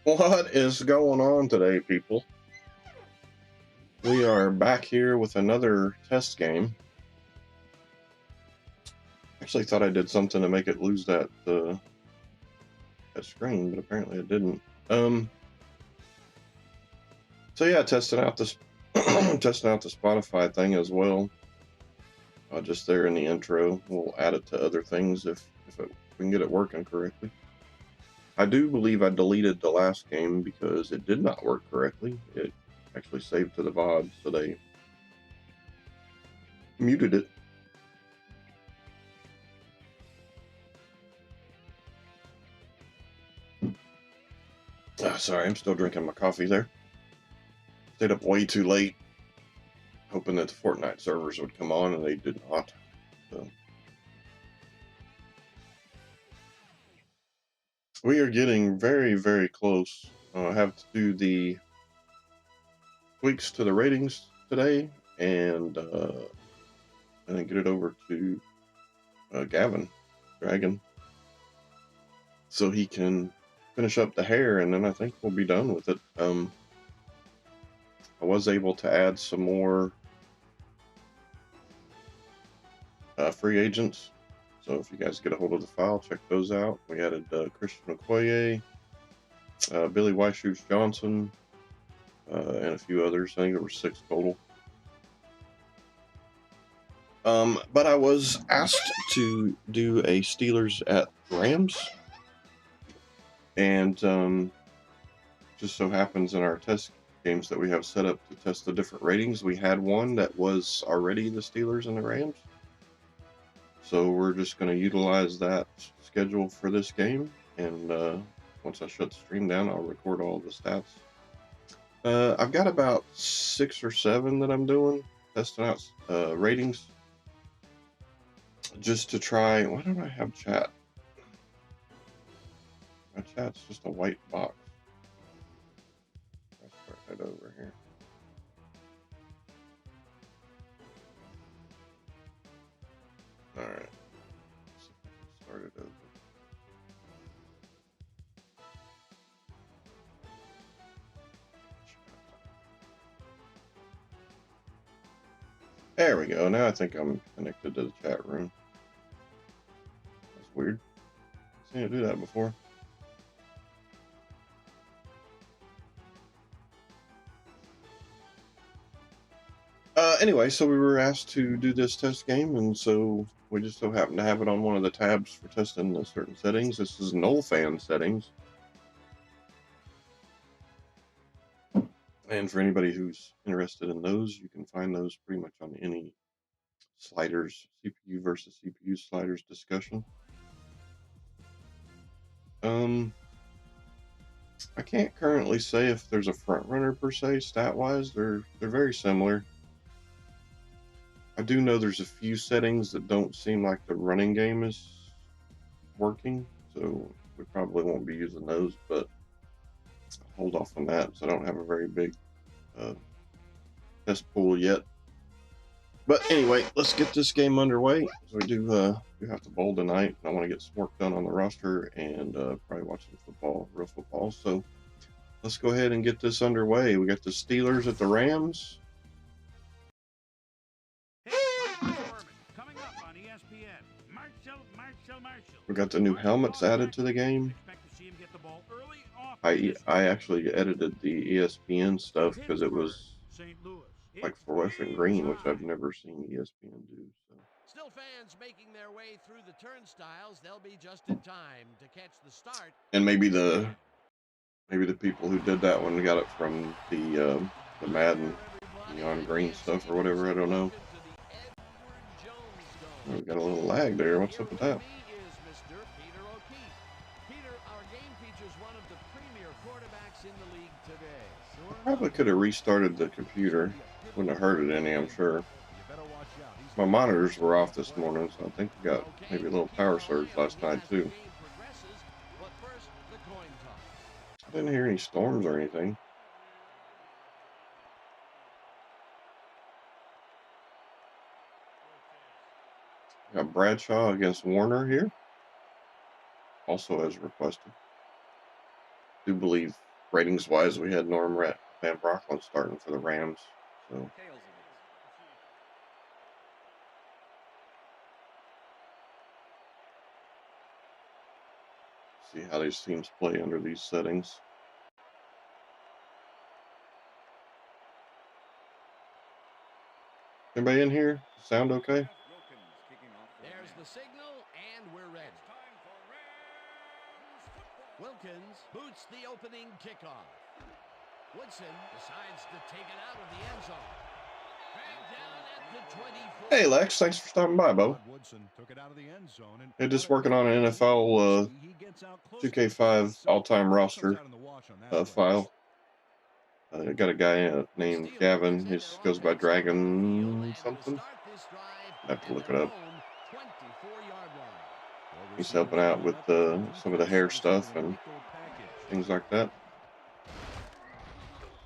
What is going on today, people? We are back here with another test game. Actually thought I did something to make it lose that screen, but apparently it didn't. So yeah, testing out this testing out the Spotify thing as well. Just there in the intro, we'll add it to other things if we can get it working correctly. I do believe I deleted the last game because it did not work correctly. It actually saved to the VOD, so they muted it. Sorry, I'm still drinking my coffee there. Stayed up way too late, hoping that the Fortnite servers would come on, and they did not. So we are getting very, very close. I have to do the tweaks to the ratings today, and then get it over to Gavin Dragon, so he can finish up the hair, and then I think we'll be done with it. I was able to add some more free agents, so if you guys get a hold of the file, check those out. We added Christian Okoye, Billy Weishutz Johnson, and a few others. I think there were 6 total. But I was asked to do a Steelers at Rams, and just so happens in our test games that we have set up to test the different ratings, we had one that was already the Steelers and the Rams. So we're just going to utilize that schedule for this game, and once I shut the stream down, I'll record all the stats. I've got about 6 or 7 that I'm doing, testing out ratings, just to try. Why don't I have chat? My chat's just a white box. Let's start that over here. All right. Start it over. There we go. Now I think I'm connected to the chat room. That's weird. I've seen it do that before. Anyway, so we were asked to do this test game, and so we just so happen to have it on one of the tabs for testing certain settings. This is NOLEFAN settings. And for anybody who's interested in those, you can find those pretty much on any sliders, CPU versus CPU sliders discussion. I can't currently say if there's a front runner per se, stat-wise. They're very similar. I do know there's a few settings that don't seem like the running game is working, so we probably won't be using those, but I'll hold off on that, so I don't have a very big test pool yet. But anyway, let's get this game underway. So we do have to bowl tonight. I want to get some work done on the roster and probably watch some football, real football. So let's go ahead and get this underway. We got the Steelers at the Rams. Coming up on ESPN, Marshall. We got the new helmets added to the game. I actually edited the ESPN stuff because it was like fluorescent green, which I've never seen ESPN do. So. Still fans making their way through the turnstiles. They'll be just in time to catch the start. And maybe the people who did that one got it from the Madden neon green stuff or whatever. I don't know. Oh, we got a little lag there. What's up with that? I probably could have restarted the computer. Wouldn't have hurt it any, I'm sure. My monitors were off this morning, so I think we got maybe a little power surge last night too. I didn't hear any storms or anything. Got Bradshaw against Warner here, also as requested. I do believe ratings wise, we had Norm Van Brocklin starting for the Rams. So see how these teams play under these settings. Anybody in here? Sound okay? There's the signal, and we're ready. Wilkins boots the opening kickoff. Woodson decides to take it out of the end zone. Back down at the 24. Hey Lex, thanks for stopping by, Bo. Woodson took it out of the end zone and Hey, just working on an NFL 2K5 all-time roster file. I got a guy named Gavin. He goes by Dragon something. I have to look it up. He's helping out with some of the hair stuff and things like that.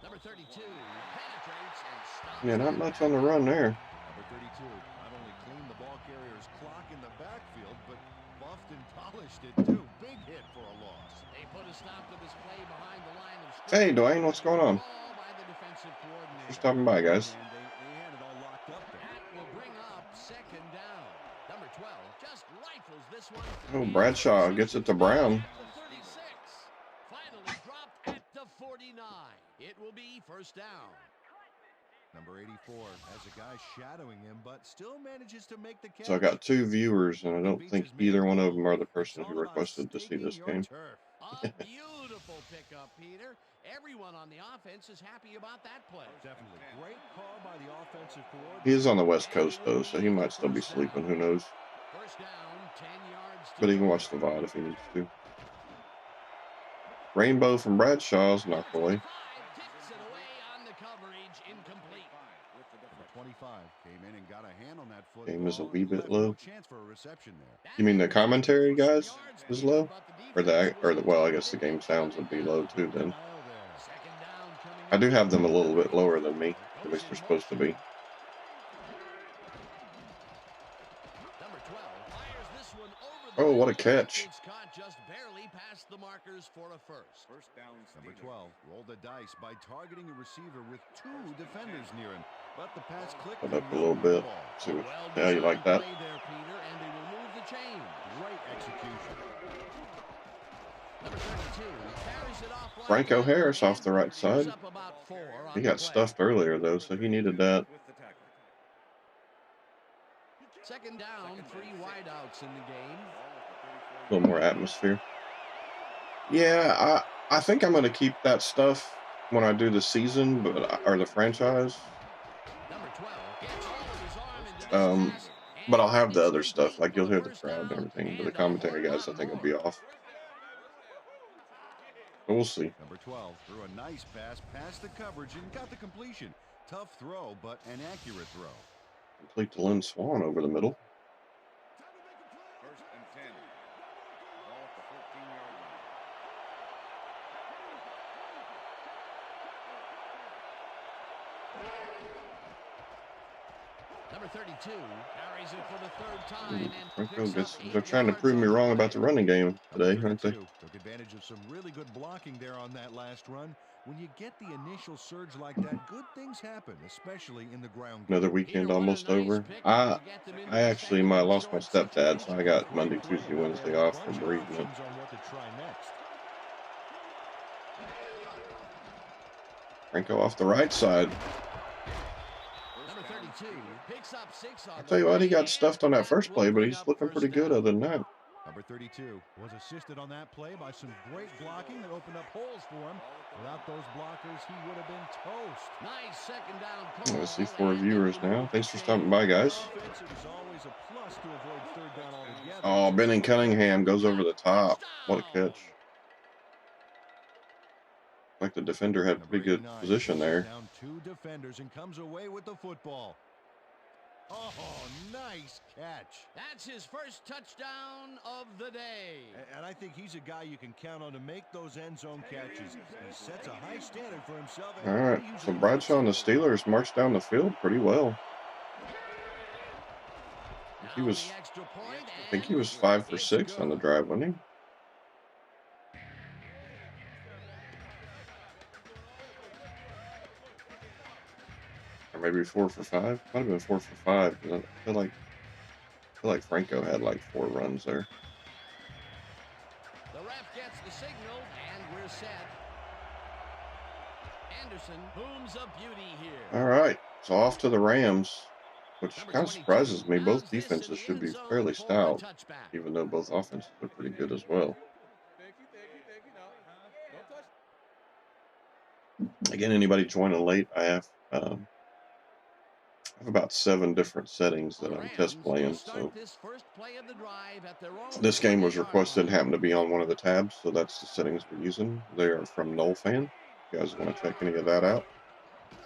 Number 32 penetrates and stops. Yeah, not much on the run there. Number 32 not only cleaned the ball carrier's clock in the backfield, but buffed and polished it too. Big hit for a loss. They put a stop to this play behind the line of scrimmage. Hey, Dwayne, what's going on? Ball by the defensive coordinator. Just stopping by, guys. And they had it all locked up there. That will bring up second down. Number 12 just rifles this one. Oh, Bradshaw gets it to Brown. The 36 finally dropped at the 49. It will be first down. Number 84 has a guy shadowing him, but still manages to make the catch. So I got 2 viewers, and I don't think either one of them are the person who requested to see this game. A beautiful pickup, Peter. Everyone on the offense is happy about that play. Definitely great call by the offensive coordinator. He is on the West Coast, though, so he might still be sleeping. Who knows? First down, 10 yards. But he can watch the VOD if he needs to. Rainbow from Bradshaw's knocked away. Kicks it away on the coverage, incomplete. Number 25 came in and got a hand on that football. Game is a wee bit Left no low. chance for a reception there. You mean the commentary, guys, is low? Or well, I guess the game sounds would be low, too, then. Second down coming I do have them a little bit lower than me. At least they're supposed to be. Number 12 fires this one over Oh, the what a middle. catch. It's caught just barely past the markers for a first. Number 12 rolled the dice by targeting a receiver with 2 defenders near him, but the pass clicked. Put up a little bit. See what, yeah, you like that? Play there, Peter, and they will move the chain. Great execution. Number 32 carries it off like Franco that. Harris off the right side. He's up about 4 on He the got play. stuffed earlier, though, so he needed that. Second down, 3 wideouts in the game. A little more atmosphere. Yeah, I think I'm going to keep that stuff when I do the season, or the franchise. Number 12 gets all of his arm into this pass, But I'll and have the he's other complete stuff. Like, you'll for hear the the first crowd and down everything, but the and a commentary whole guys, I lot think, will more. be off. But we'll see. Number 12 threw a nice pass past the coverage and got the completion. Tough throw, but an accurate throw. Complete to Lynn Swan over the middle. First and 10. Ball at the 14-yard line. Number 32 carries it for the 3rd time and Franco picks gets, up they're 8 trying to yards prove me on the wrong play. about the running game today, Number aren't they? 32 took advantage of some really good blocking there on that last run. When you get the initial surge like that, good things happen, especially in the ground game. Another weekend Peter, what a almost nice over. pickup to get them into I the actually second and lost my short stepdad, so I got situation. Monday, Great play, Tuesday, but they Wednesday have a off for bunch of bereavement. options on what to try next. Franco off the right side. Number 32 picks up 6 on I'll the tell you what, he play, got stuffed on and that first will play, but bring he's up looking first pretty good down. other than that. Number 32 was assisted on that play by some great blocking that opened up holes for him. Without those blockers, he would have been toast. Nice second down I call. see 4 and they viewers will now. move Thanks the for stopping chain. by, guys. Offense, it was always a plus to avoid 3rd down altogether. Oh, Ben Cunningham goes over the top. What a catch. Like the defender had Number pretty good 89 position there. down 2 defenders and comes away with the football. Oh, nice catch. That's his first touchdown of the day. And I think he's a guy you can count on to make those end zone catches. He sets a high standard for himself. All right, so Bradshaw and the Steelers marched down the field pretty well. He Now was, the extra point, I think he and was 5 for it's 6 on the good. drive, wasn't he? Or maybe 4 for 5. Might have been 4 for 5. 'Cause I feel like Franco had like 4 runs there. The ref gets the signal, and we're set. Anderson booms a beauty here. All right, so off to the Rams, which Number kind of 22 surprises me. Both mounds this in defenses the should end be zone fairly for a stout, touchback. even though both offenses are pretty good as well. Thank you. No, don't touch. Again, anybody joining late, I have about 7 different settings that The I'm Rams test will playing. start So this first play of the drive at their own this game was 20-yard requested and line. happened to be on one of the tabs, so that's the settings we're using. They are from NOLEFAN. You guys want to check any of that out?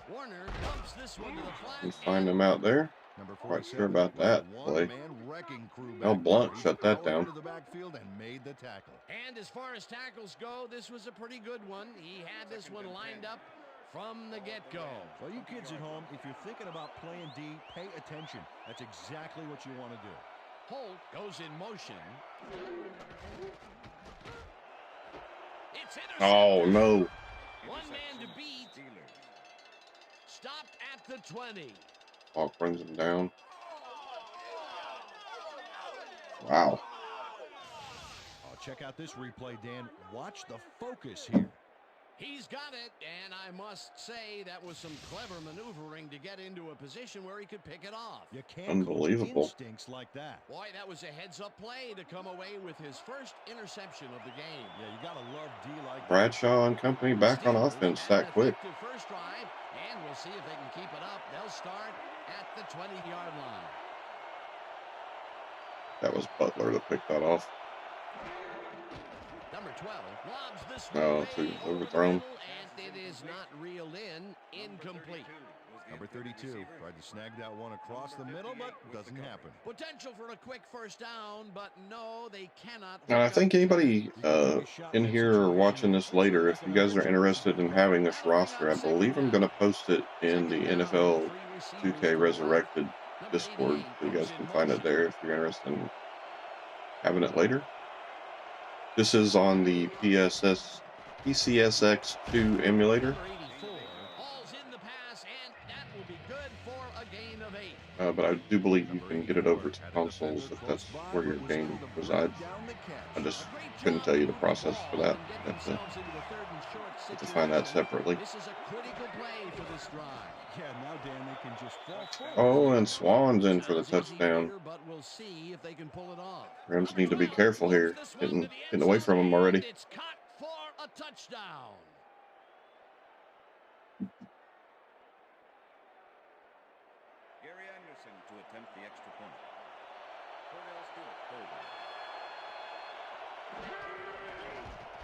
Warner dumps this one to the flat. You find them out there. Number Quite 47 sure about with a that play. one-man wrecking crew Mel back Blunt there. He's shut that powered down. into the backfield and made the tackle. And as far as tackles go, this was a pretty good one. He had this one lined up from the get-go. Well, you kids at home, if you're thinking about playing D, pay attention. That's exactly what you want to do. Holt goes in motion. It's intercepted. Oh, no. One man to beat. Stopped at the 20. Hawk brings him down. Wow. Oh, check out this replay, Dan. Watch the focus here. He's got it, and I must say that was some clever maneuvering to get into a position where he could pick it off. You can't Unbelievable. coach instincts like that. Boy, that was a heads-up play to come away with his first interception of the game. Yeah, you got to love D like that. Bradshaw and company back on offense that quick. First drive, and we'll see if they can keep it up. They'll start at the 20-yard line. That was Butler that picked that off. Number 12 lobs this No, one it's way over the overthrown. middle, and it is not reeled in. Incomplete. Number 32 tried to snag that one across the middle, but doesn't happen. Potential for a quick first down, but no, they cannot. Now, I think anybody in here or watching this later, if you guys are interested in having this roster, I believe I'm going to post it in the NFL 2K Resurrected Discord, so you guys can find it there if you're interested in having it later. This is on the PCSX2 emulator, but I do believe you can get it over to consoles if that's where your game resides. I just couldn't tell you the process for that. Have to find that separately. This is a critical play for this drive. Yeah, now Dan, they can just fall forward. Oh, and Swan's in for the touchdown. But we'll see if they can pull it off. Rams need to be careful here, getting away from him already. It's caught for a touchdown. Gary Anderson to attempt the extra point. Cordell Stewart, fullback.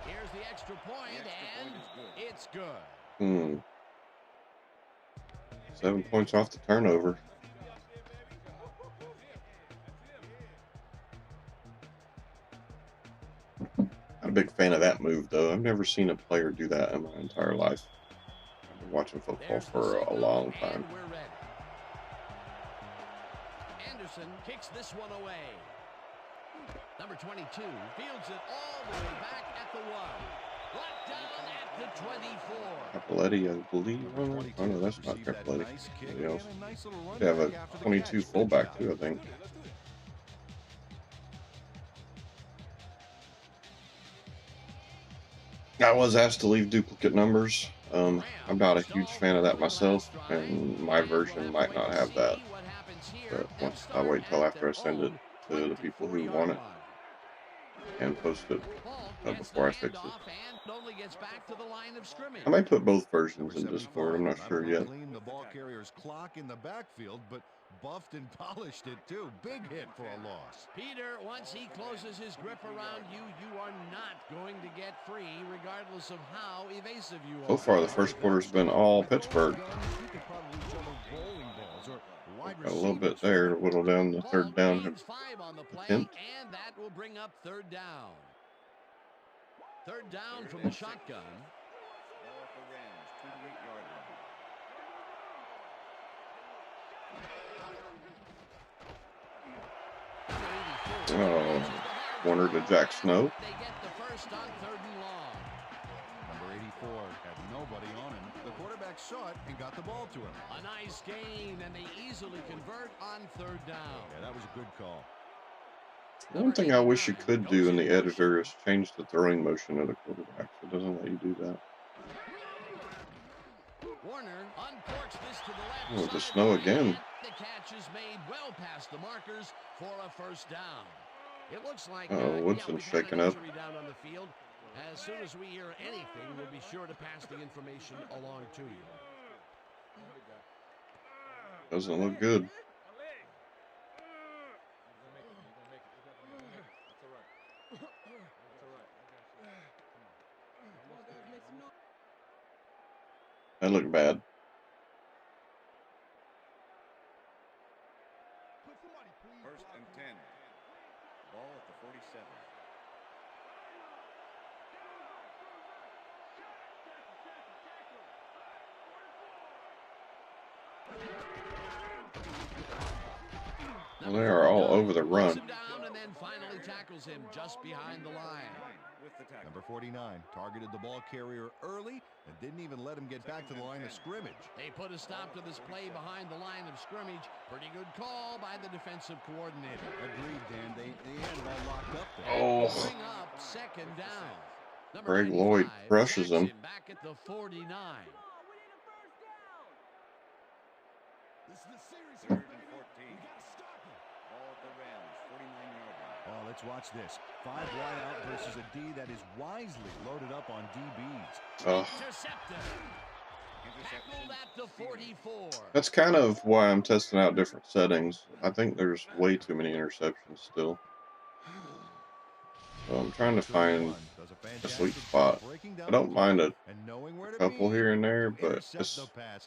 Here's the extra point, and it's good. 7 points off the turnover. Not a big fan of that move, though. I've never seen a player do that in my entire life. I've been watching football for a long time. And we're ready. Anderson kicks this one away. Number 22 fields it all the way back at the 1. Brought down at the 24. Capoletti, I believe. Oh, no, that's not Capoletti. Somebody else. They have a 22 fullback, too, I think. I was asked to leave duplicate numbers. I'm not a huge fan of that myself, and my version might not have that. But once I wait till after I send it to the people who want it and post it before I fix it. I might put both versions in Discord. I'm not sure yet. The ball carrier's clock in the backfield, but buffed and polished it too. Big hit for a loss. Peter, once he closes his grip around you, you are not going to get free, regardless of how evasive you are. So far, the first quarter's been all Pittsburgh. Got a little bit there to whittle down the third down attempt. And that will bring up third down. Third down from the shotgun. Ball at the Rams, 28-yard line. Oh, Warner to Jack Snow. They get the first on third and long. Number 84 had nobody on him. The quarterback quarterback saw it and got the ball to him. A nice gain, and they easily convert on third down. Yeah, that was a good call. One thing I wish you could do in the editor is change the throwing motion of the quarterback. It doesn't let you do that. Warner uncorks this to the left. Oh, the snow again. The catch is made well past the markers for a first down. It looks like Woodson's we've had shaking an up. injury down on the field. As soon as we hear anything, we'll be sure to pass the information along to you. Doesn't look good. That looked bad. First and 10. Ball at the 47. Well, they are all over the run. Down and then finally tackles him just behind the line. With the tackle. Number 49 targeted the ball carrier early and didn't even let him get back to the line of scrimmage. They put a stop to this play behind the line of scrimmage. Pretty good call by the defensive coordinator. Agreed, Dan. They had it all locked up there. Oh, Bring up second down. Number Greg Lloyd 95 crushes sacks him. Back at the 49. This is the series. Third and 14. Ball at the Rams, 49-yard line. Oh, let's watch this. 5 wide out versus a D that is wisely loaded up on DBs. Intercepted. Tackled at the 44. That's kind of why I'm testing out different settings. I think there's way too many interceptions still. So I'm trying to find a sweet spot. I don't mind a couple here and there, but it's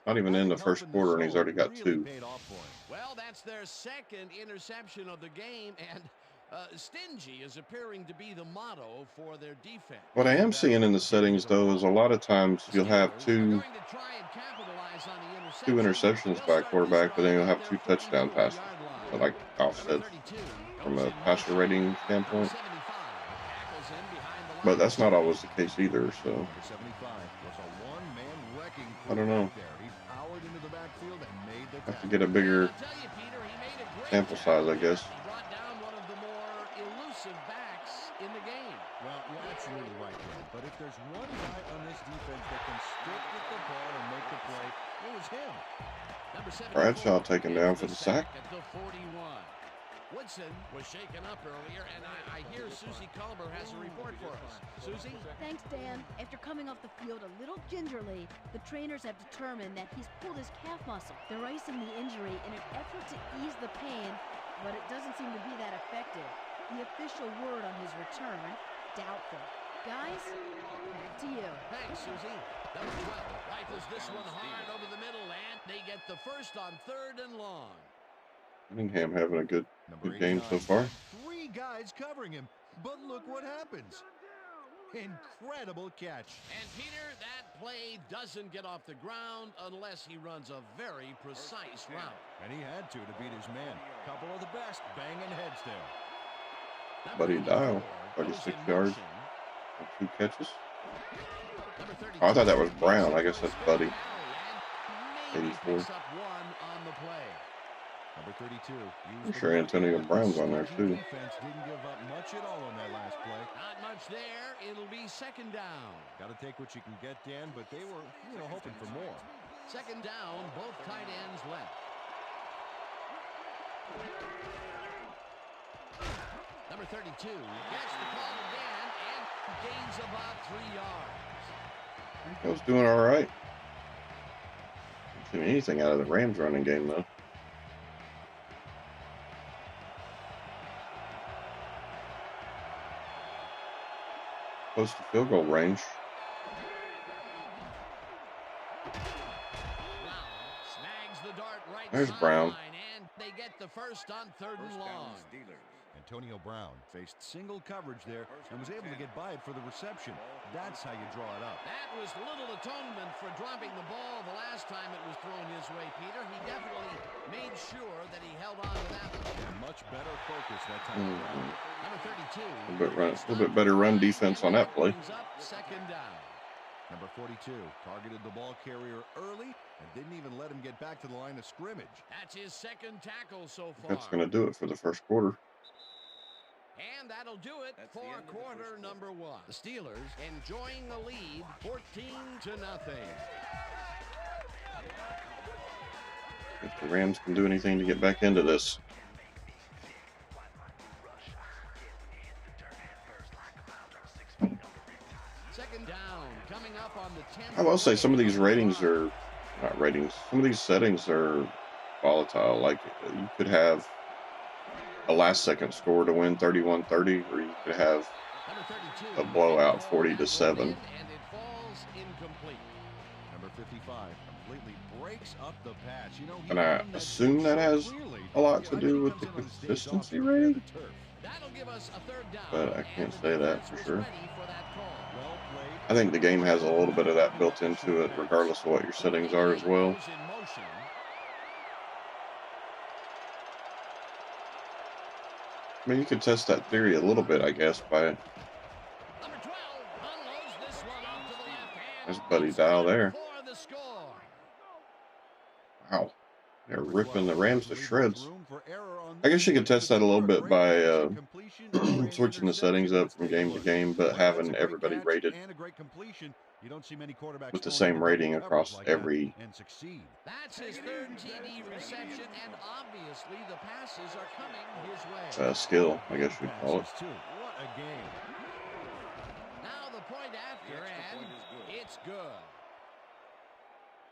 not even in the first quarter and he's already got 2. Well, that's their second interception of the game, and stingy is appearing to be the motto for their defense. What I am seeing in the settings, though, is a lot of times you'll have two interceptions by a quarterback, but then you'll have 2 touchdown passes, like offset from a passer rating standpoint. But that's not always the case either, so I don't know. Have to get a bigger sample size, I guess. Well, you're absolutely right, Dan. But if there's one guy on this defense that can stick with the ball and make the play, it was him. Bradshaw taken down for the sack. At the 41. Woodson was shaken up earlier, and I hear Susie Culber has a report for us. Susie? Thanks, Dan. After coming off the field a little gingerly, the trainers have determined that he's pulled his calf muscle. They're icing the injury in an effort to ease the pain, but it doesn't seem to be that effective. The official word on his return, doubtful. Guys, back to you. Thanks, Susie. Number 12 rifles this one hard over the middle, and they get the first on 3rd and long. Cunningham having a good game so far. 3 guys covering him, but look what happens. Incredible catch. And Peter, that play doesn't get off the ground unless he runs a very precise route. And he had to beat his man. Couple of the best banging heads there. Buddy Dial, 36 yards, 2 catches. Oh, I thought that was Brown. I guess that's Buddy. 84. Number 32. I'm sure Antonio Brown's on there too. Defense didn't give up much at all on that last play. Not much there. It'll be 2nd down. Got to take what you can get, Dan, but they were, hoping for more. 2nd down, both tight ends left. Number 32 gets the call again and gains about 3 yards. I was doing all right. Didn't see anything out of the Rams running game though. Close to field goal range. Snags the dart right. There's Brown. And they get the first on 3rd and long. Antonio Brown faced single coverage there and was able to get by it for the reception. That's how you draw it up. That was little atonement for dropping the ball the last time it was thrown his way, Peter. He definitely made sure that he held on to that one. And much better focus that time around. Number 32. A little bit better run defense on that play. Up 2nd down. Number 42 targeted the ball carrier early and didn't even let him get back to the line of scrimmage. That's his second tackle so far. That's going to do it for the first quarter. And that'll do it That's the for end of the quarter first number one. The Steelers enjoying the lead, 14-0. If the Rams can do anything to get back into this. Second down, coming up on the 10th. I will say some of these ratings are, not ratings, some of these settings are volatile. Like you could have a last second score to win 31-30, or you could have a blowout 40-7. And it falls incomplete. Number 55 completely breaks up the pass. You know, he And I run that assume that so has clearly. a lot to I do think with he the comes in on his days off consistency to repair the rating, turf. That'll give us a third down. but I can't say that for sure. Ready for that call. Well played. I think the game has a little bit of that built into it, regardless of what your settings are as well. Goes in motion. I mean, you could test that theory a little bit, I guess, by Number 12 unloads this one off to the left hand. his buddy Dow there. For the score. Wow, they're Number ripping the 12 Rams to doesn't leave shreds. room for error on I this guess you could one. test that a little bit by Completion and an switching the settings interception. up Let's from take a game to look. game, but Well, that's a having great everybody catch rated and a great completion. You don't see many quarterbacks with the thrown same into rating double across coverage like that every. and succeed. That's his third TD reception, and obviously the passes are coming his way. Skill, I guess you'd call it. Passes, too. What a game. Now the point after, The extra and point is good. it's good.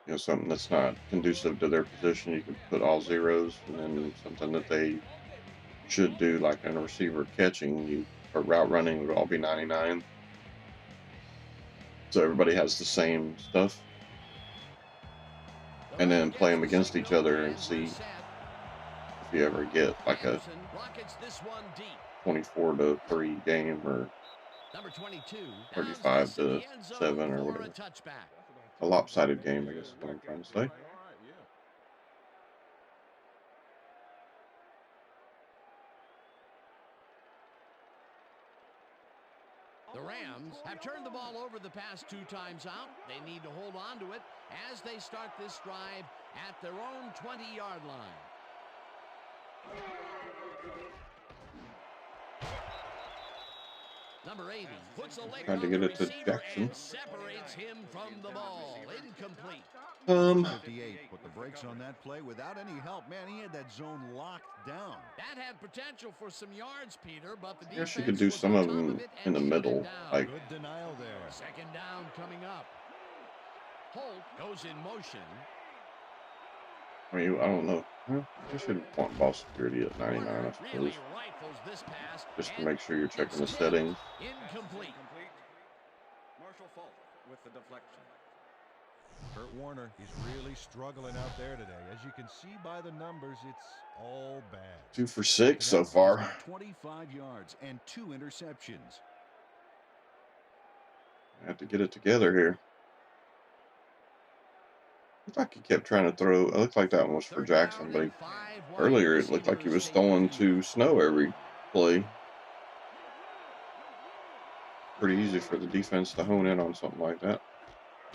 You know, something that's not conducive to their position, you can put all zeros, and then something that they should do, like a receiver catching, or route running, would all be 99. So everybody has the same stuff, and then play them against each other and see if you ever get like a Anderson rockets this one deep. 24-3 game or Number 22 35-7 or whatever. A lopsided game, I guess is what I'm trying to say. The Rams have turned the ball over the past 2 times out. They need to hold on to it as they start this drive at their own 20-yard line. Number 80 puts a leg Trying to on get the it to receiver Jackson. and separates him from the ball. Incomplete. 58 put the brakes on that play without any help. Man, he had that zone locked down. That had potential for some yards, Peter, but the I guess defense you could do was some on of top them it in and the shut it middle, down. like Good denial there. Second down coming up. Holt goes in motion. I mean, I don't know. Well, you should want ball security at 99, I Warner suppose, really rifles this pass, just to and make sure you're checking the it's settings. incomplete. Complete. Marshall Falk with the deflection. Kurt Warner, he's really struggling out there today. As you can see by the numbers, it's all bad. 2 for 6 so Today, he's far. got 25 yards and 2 interceptions. I have to get it together here. Looked like he kept trying to throw. It looked like that one was for Jackson, but earlier it looked like he was throwing to Snow every play. Pretty easy for the defense to hone in on something like that.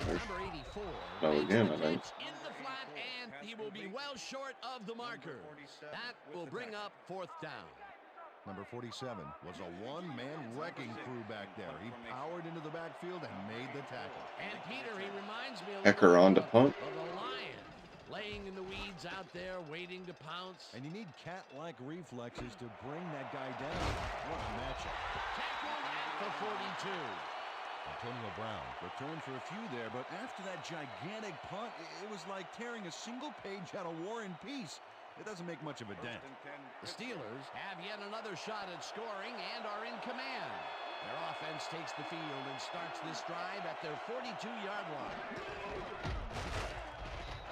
There's Number 84 Snow makes again, the I think. catch in the flat, and he will be well short of the marker. That will bring up 4th down. Number 47 was a one-man wrecking crew back there. He powered into the backfield and made the tackle. And Peter, he reminds me a Hecker little on to of punt. a lion laying in the weeds out there waiting to pounce. And you need cat-like reflexes to bring that guy down. What a matchup. Tackled at the 42. Antonio Brown returned for a few there, but after that gigantic punt, it was like tearing a single page out of War and Peace. It doesn't make much of a dent. The Steelers have yet another shot at scoring and are in command. Their offense takes the field and starts this drive at their 42-yard line.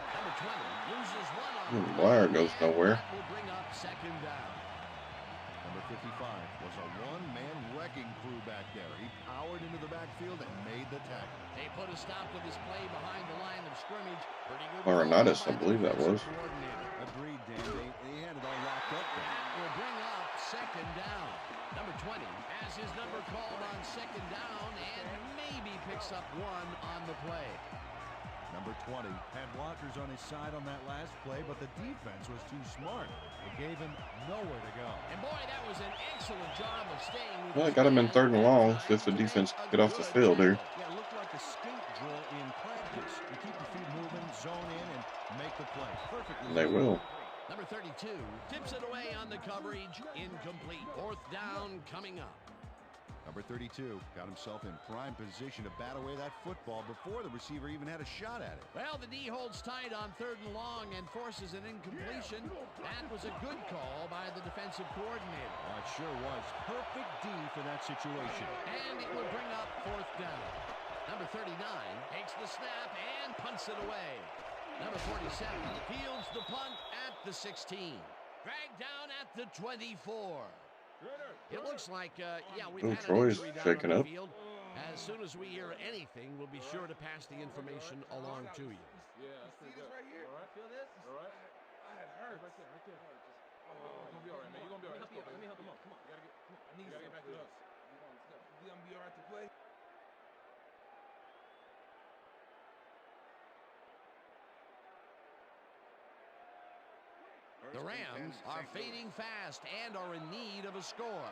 Number 20 loses one on the Blair play, goes and nowhere. that will bring up 2nd down. Number 55 was a one-man wrecking crew back there. He powered into the backfield and made the tackle. They put a stop to this play behind the line of scrimmage. Pretty good. Laurinaitis, call I by the believe that was. defensive coordinator. Agreed, Dan. They had it all locked up there. That will bring up 2nd down. Number 20 has his number called on 2nd down and maybe picks picks up 1 on the play. Number 20 had blockers on his side on that last play, but the defense was too smart. It gave him nowhere to go. And boy, that was an excellent job of staying with Well, his it got him in man 3rd and that long, time so if the to make defense a get off the good field here. tackle. Yeah, it looked like a skate drill in practice. You keep your feet moving, zone in, and make the play. Perfectly. They will. Number 32 tips it away on the coverage. Incomplete. 4th down coming up. Number 32 got himself in prime position to bat away that football before the receiver even had a shot at it. Well, the D holds tight on 3rd and long and forces an incompletion. That was a good call by the defensive coordinator. Oh, it sure was. Perfect D for that situation. And it will bring up 4th down. Number 39 takes the snap and punts it away. Number 47 fields the punt at the 16. Dragged down at the 24. It looks like, yeah, we've had an Troy's injury down shaking on the up. field. As soon as we hear anything, we'll be sure to pass the information along to you. Yeah, see this right here? All right. Feel this? All right. It hurts. Right there, right there. You're gonna be all right, man. You're gonna be all right. Let me help him up. Come on. You gotta come on. I need you to get back to us. You gonna be all right to play? The Rams are fading fast and are in need of a score.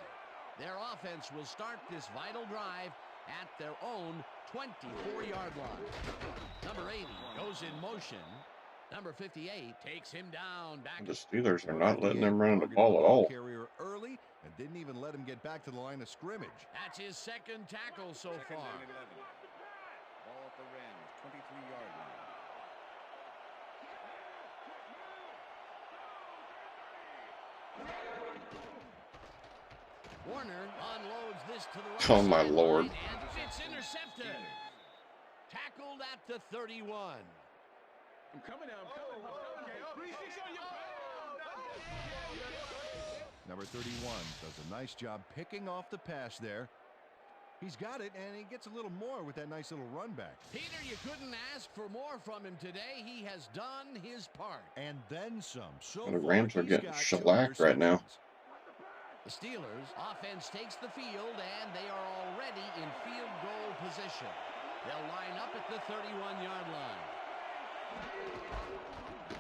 Their offense will start this vital drive at their own 24-yard line. Number 80 goes in motion. Number 58 takes him down. Back. The Steelers are not letting them run the ball at all. Carrier early and didn't even let him get back to the line of scrimmage. That's his 2nd tackle so far. Ball at the Rams, 23-yard line. Warner unloads this to the right Oh, my Lord. sideline, and it's intercepted. Tackled at the 31. I'm coming now. I'm coming. Okay. 3-6 on your Number 31 does a nice job picking off the pass there. He's got it, and he gets a little more with that nice little run back. Peter, you couldn't ask for more from him today. He has done his part. And then some. So The far, Rams are he's getting got 2 shellacked right now. interceptions. The Steelers offense takes the field, and they are already in field goal position. They'll line up at the 31-yard line.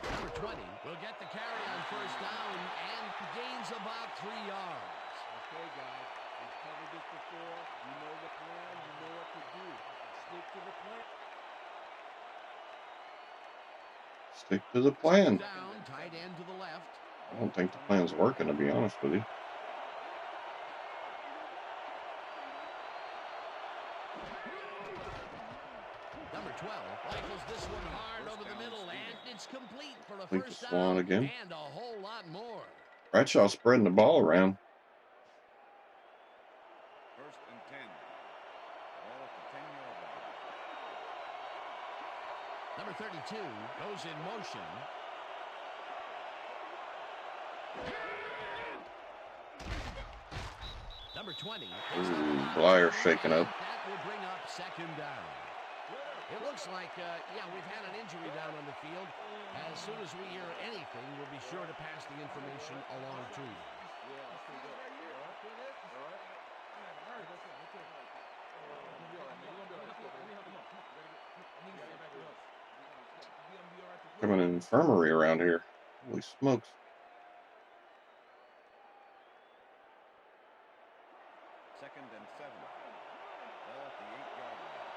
Number 20 will get the carry on 1st down and gains about 3 yards. Okay, guys. We've covered this before. You know the plan. You know what to do. Stick to the plan. Stick to the plan. Down, tight end to the left. I don't think the plan's working, to be honest with you. Number 12 rifles this one hard over the middle, and it's complete for a Think the 1st Swan down again. and a whole lot more. Bradshaw spreading the ball around. 1st and 10. Ball at the 10-yard line. Number 32 goes in motion. Number 20. Ooh, Blyer shaking up. That will bring up 2nd down. It looks like, yeah, we've had an injury down on the field. As soon as we hear anything, we'll be sure to pass the information along to you. Becoming an infirmary around here. Holy smokes. Second and 7. Ball at the 8-yard line.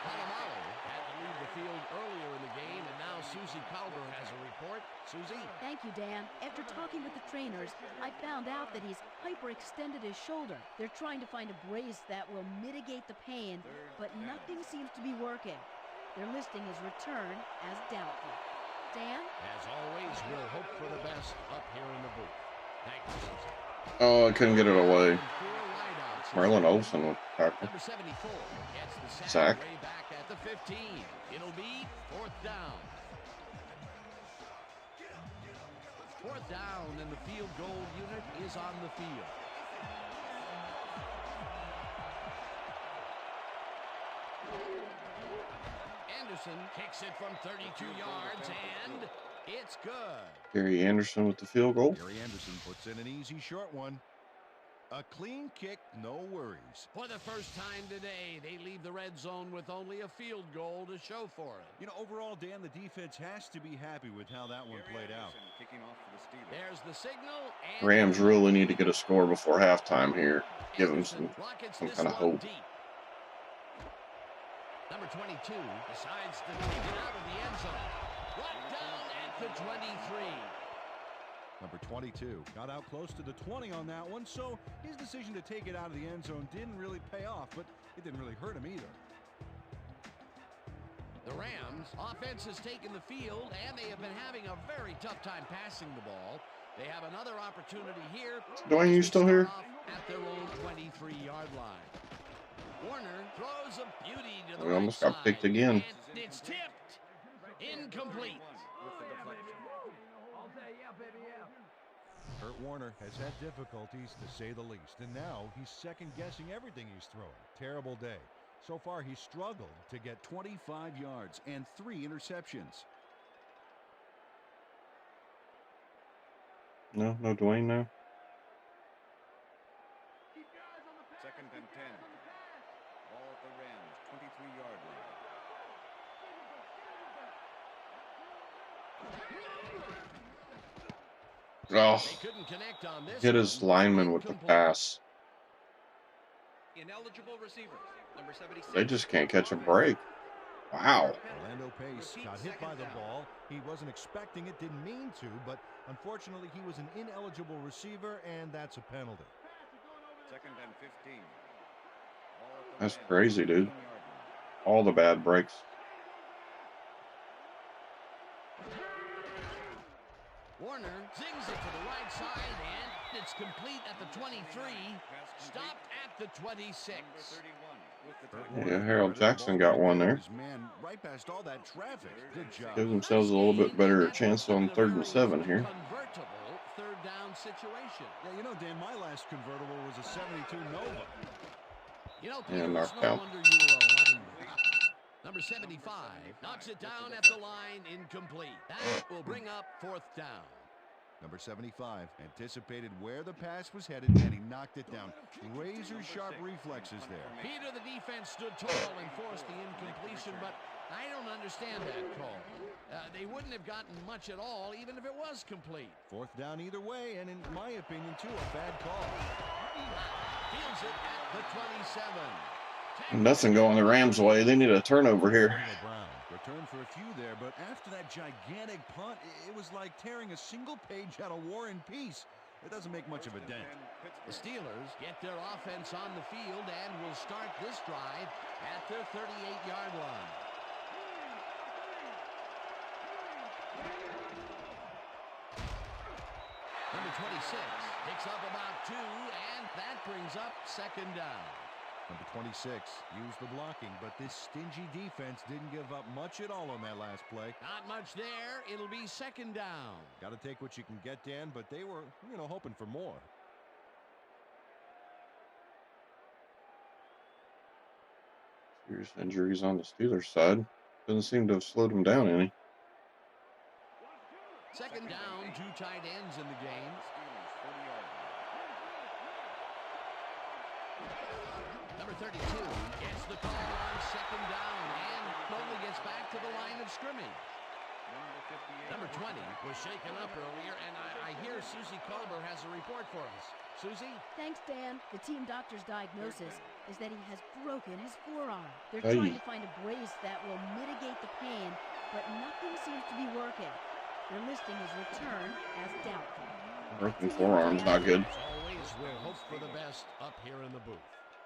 Polamalu had to leave the field earlier in the game, and now Susie Calder has a report. Susie? Thank you, Dan. After talking with the trainers, I found out that he's hyperextended his shoulder. They're trying to find a brace that will mitigate the pain, but nothing seems to be working. They're listing his return as doubtful. Dan? As always, we'll hope for the best up here in the booth. Thank you, Susie. Oh, I couldn't get it away. 4 wideouts. Marlon Olsen with tackle. Number 74 gets the Sack. way back at the 15. It'll be 4th down. 4th down, and the field goal unit is on the field. Anderson kicks it from 32 yards, and It's good. Gary Anderson with the field goal. Gary Anderson puts in an easy short one. A clean kick, no worries. For the first time today, they leave the red zone with only a field goal to show for it. You know, overall, Dan, the defense has to be happy with how that one played out. Kicking off for the Steelers. There's the signal. And Rams really need to get a score before halftime here. Give them some kind of hope. Deep. Number 22 decides to take it out of the end zone. Right down at the 23. Number 22 got out close to the 20 on that one, so his decision to take it out of the end zone didn't really pay off, but it didn't really hurt him either. The Rams offense has taken the field, and they have been having a very tough time passing the ball. They have another opportunity here. Dwayne, you still here? At their own 23-yard line. Warner throws a beauty to the We right almost got picked side, again. and it's tipped. Incomplete. Kurt Warner has had difficulties, to say the least, and now he's second-guessing everything he's throwing. Terrible day. So far, he's struggled to get 25 yards and 3 interceptions. No Dwayne, no. Second and 10. Ball at the Rams, 23-yard line. Oh, They couldn't connect on this hit his one. lineman with the pass. Ineligible receiver, number 76. They just can't catch a break. Wow. Orlando Pace got hit by the ball. He wasn't expecting it, didn't mean to, but unfortunately he was an ineligible receiver, and that's a penalty. Second and 15. That's crazy, dude. All the bad breaks. Warner zings it to the right side, and it's complete at the 23. Stopped at the 26. Yeah, Harold Jackson got one there. Man, right past all that traffic. Good job. Gives themselves a little bit better chance on 3rd and 7 here. Convertible third down situation. Yeah, you know, Dan, my last convertible was a 72 Nova. You know, Yeah, Peter, knocked it's no out. wonder you were a lineman. Number 75 knocks it down at the line, incomplete. That will bring up 4th down. Number 75 anticipated where the pass was headed, and he knocked it down. Razor-sharp reflexes there. Peter, the defense stood tall and forced the incompletion, but I don't understand that call. They wouldn't have gotten much at all, even if it was complete. 4th down either way, and in my opinion, too, a bad call. Fields it at the 27. Nothing going the Rams' way. They need a turnover here. Antonio Brown returned for a few there, but after that gigantic punt, it was like tearing a single page out of War and Peace. It doesn't make much of a dent. The Steelers get their offense on the field and will start this drive at their 38-yard line. Number 26 picks up about 2, and that brings up 2nd down. Number 26 used the blocking, but this stingy defense didn't give up much at all on that last play. Not much there. It'll be 2nd down. Got to take what you can get, Dan, but they were, hoping for more. Serious injuries on the Steelers side. Doesn't seem to have slowed them down any. 2nd down, 2 tight ends in the game. Number 32 gets the call on 2nd down and only gets back to the line of scrimmage. Number 20 was shaken up earlier, and I hear Susie Culber has a report for us. Susie? Thanks, Dan. The team doctor's diagnosis is that he has broken his forearm. They're Hey. trying to find a brace that will mitigate the pain, but nothing seems to be working. They're listing his return as doubtful. Broken forearm's not good. As always, we'll hope for the best up here in the booth.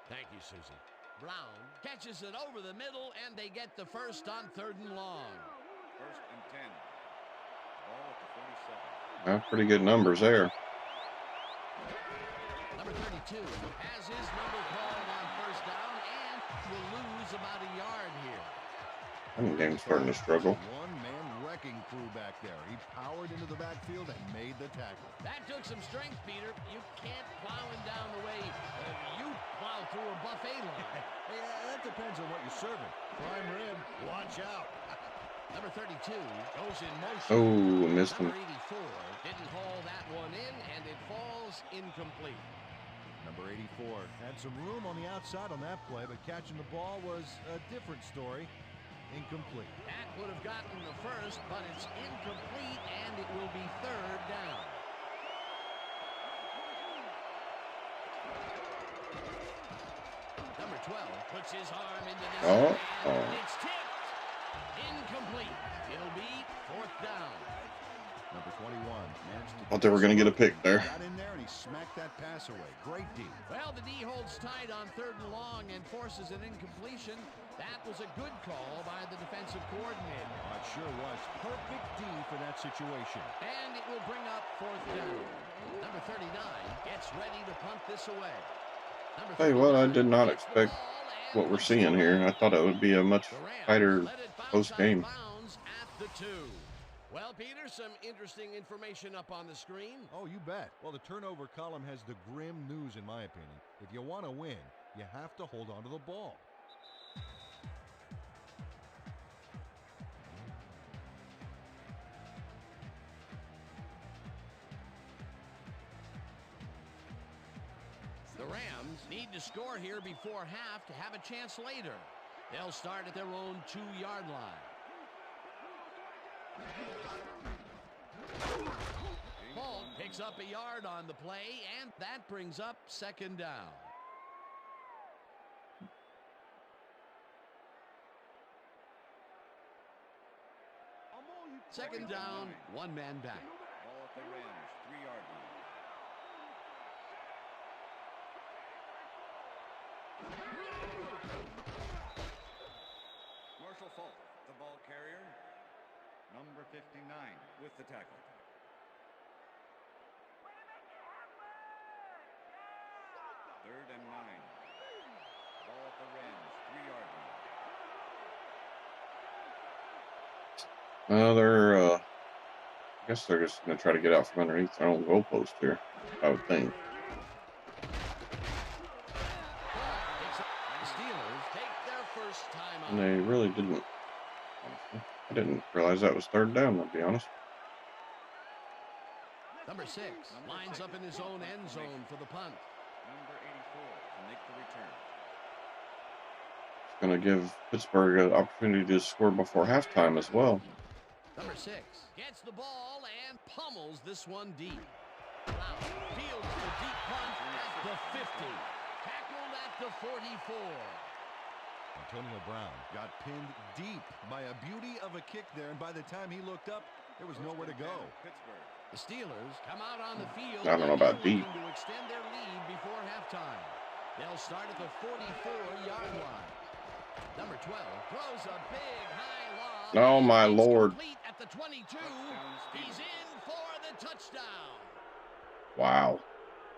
Thank you, Susie. Brown catches it over the middle, and they get the first on 3rd and long. 1st and 10. Ball at the 47. Pretty good numbers there. Number 32 has his number called on 1st down and will lose about a yard here. That game's starting to struggle. One-man wrecking crew back there. He powered into the backfield and made the tackle. That took some strength, Peter. You can't plow him down the way you plow through a buffet line. Hey, that depends on what you're serving. Prime rib, watch out. Number 32 goes in motion. Oh, missed him. Number 84 didn't haul that one in, and it falls incomplete. Number 84 had some room on the outside on that play, but catching the ball was a different story. Incomplete. That would have gotten the first, but it's incomplete, and it will be third down. Number 12 puts his arm into this. It's tipped. Incomplete. It'll be fourth down. Number 21 managed to Thought they were going to get a pick there. Got in there and he smacked that pass away. Great D. Well, the D holds tight on 3rd and long and forces an incompletion. That was a good call by the defensive coordinator. It sure was. Perfect D for that situation. And it will bring up fourth down. Number 39 gets ready to punt this away. Tell you what, I did not expect what we're seeing here. I thought it would be a much tighter close game. Well, Peter, some interesting information up on the screen. Oh, you bet. Well, the turnover column has the grim news, in my opinion. If you want to win, you have to hold on to the ball. The Rams need to score here before half to have a chance later. They'll start at their own 2-yard line. Ball picks up a yard on the play, and that brings up second down. Second down, one man back. Ball at the Rams, 3-yard line. Marshall Falk, the ball carrier. Number 59 with the tackle. Third and 9. Ball at the Rams, 3-yard line. They're, I guess they're just going to try to get out from underneath their own goalpost here, I would think. And they really didn't. I didn't realize that was third down, to be honest. Number 6 lines up in his own end zone for the punt. Number 84 to make the return. It's going to give Pittsburgh an opportunity to score before halftime as well. Number 6 gets the ball and pummels this one deep. Now fields the deep punt at the 50. Tackled at the 44. Antonio Brown got pinned deep by a beauty of a kick there, and by the time he looked up, there was nowhere to go. Pittsburgh. The Steelers come out on the field. I don't know about deep. To extend their lead before halftime. They'll start at the 44-yard line. Number 12 throws a big high lob. Oh my Lord! At the 22, he's in for the touchdown. Wow.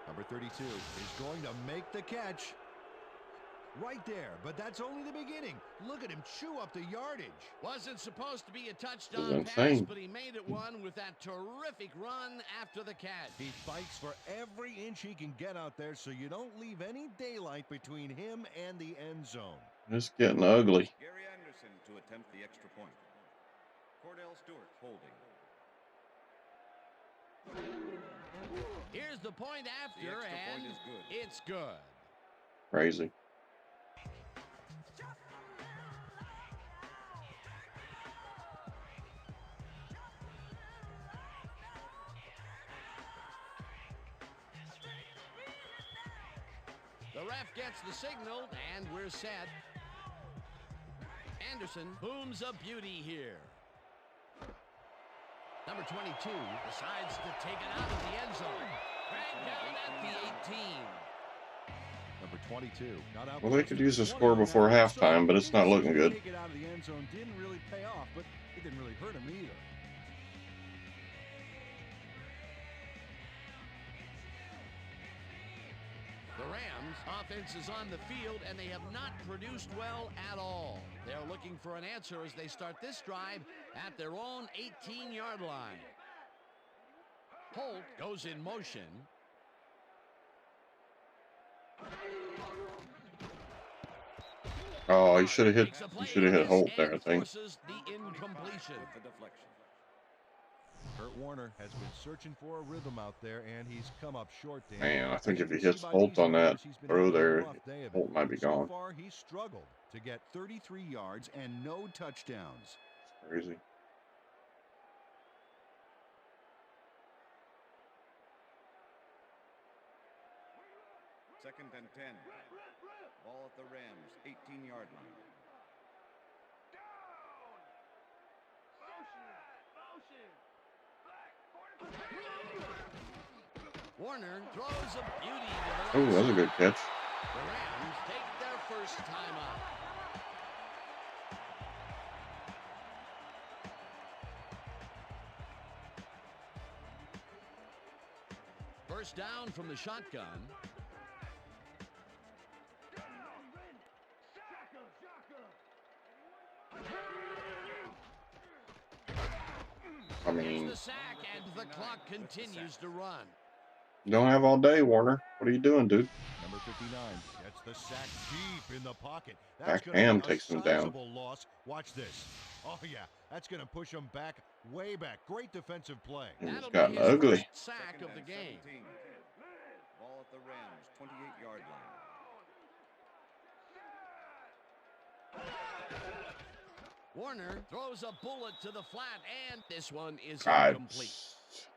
Number 32 is going to make the catch. Right there, but that's only the beginning. Look at him chew up the yardage. Wasn't supposed to be a touchdown pass, but he made it one with that terrific run after the catch. He fights for every inch he can get out there, so you don't leave any daylight between him and the end zone. It's getting ugly. Gary Anderson to attempt the extra point. Cordell Stewart holding. Here's the point after, The extra and point is good. It's good. Crazy. The ref gets the signal, and we're set. Anderson booms a beauty here. Number 22 decides to take it out of the end zone. Dragged down at the 18. Number 22 got out. Well, they could use a score before halftime, but it's not looking good. Take it out of the end zone didn't really pay off, but it didn't really hurt him either. The Rams offense is on the field, and they have not produced well at all. They're looking for an answer as they start this drive at their own 18-yard line. Holt goes in motion. Oh, he should have hit Holt there, I think. The incomplete completion. with the deflection. Kurt Warner has been searching for a rhythm out there, and he's come up short, Dan. Man, I think As you if he can see hits by Holt these on that numbers, he's been throw having a there, rough day of Holt it. might be So gone. far, he's struggled to get 33 yards and no touchdowns. Crazy. Second and 10. Ball at the Rams, 18-yard line. Warner throws a beauty to the Oh, left that's a good side. catch. The Rams take their first time out. First down from the shotgun. I Here's mean, the sack, and the clock continues to run. you don't have all day, Warner. What are you doing, dude? Number 59 gets the sack deep in the pocket. That's Back going to Ham be a takes him down. sizable loss. Watch this. Oh, yeah. That's going to push him back, way back. Great defensive play. It's That'll be gotten his ugly. first sack Second of the and game. 17. Ball at the Rams, 28-yard line. Warner throws a bullet to the flat, and this one is God. incomplete.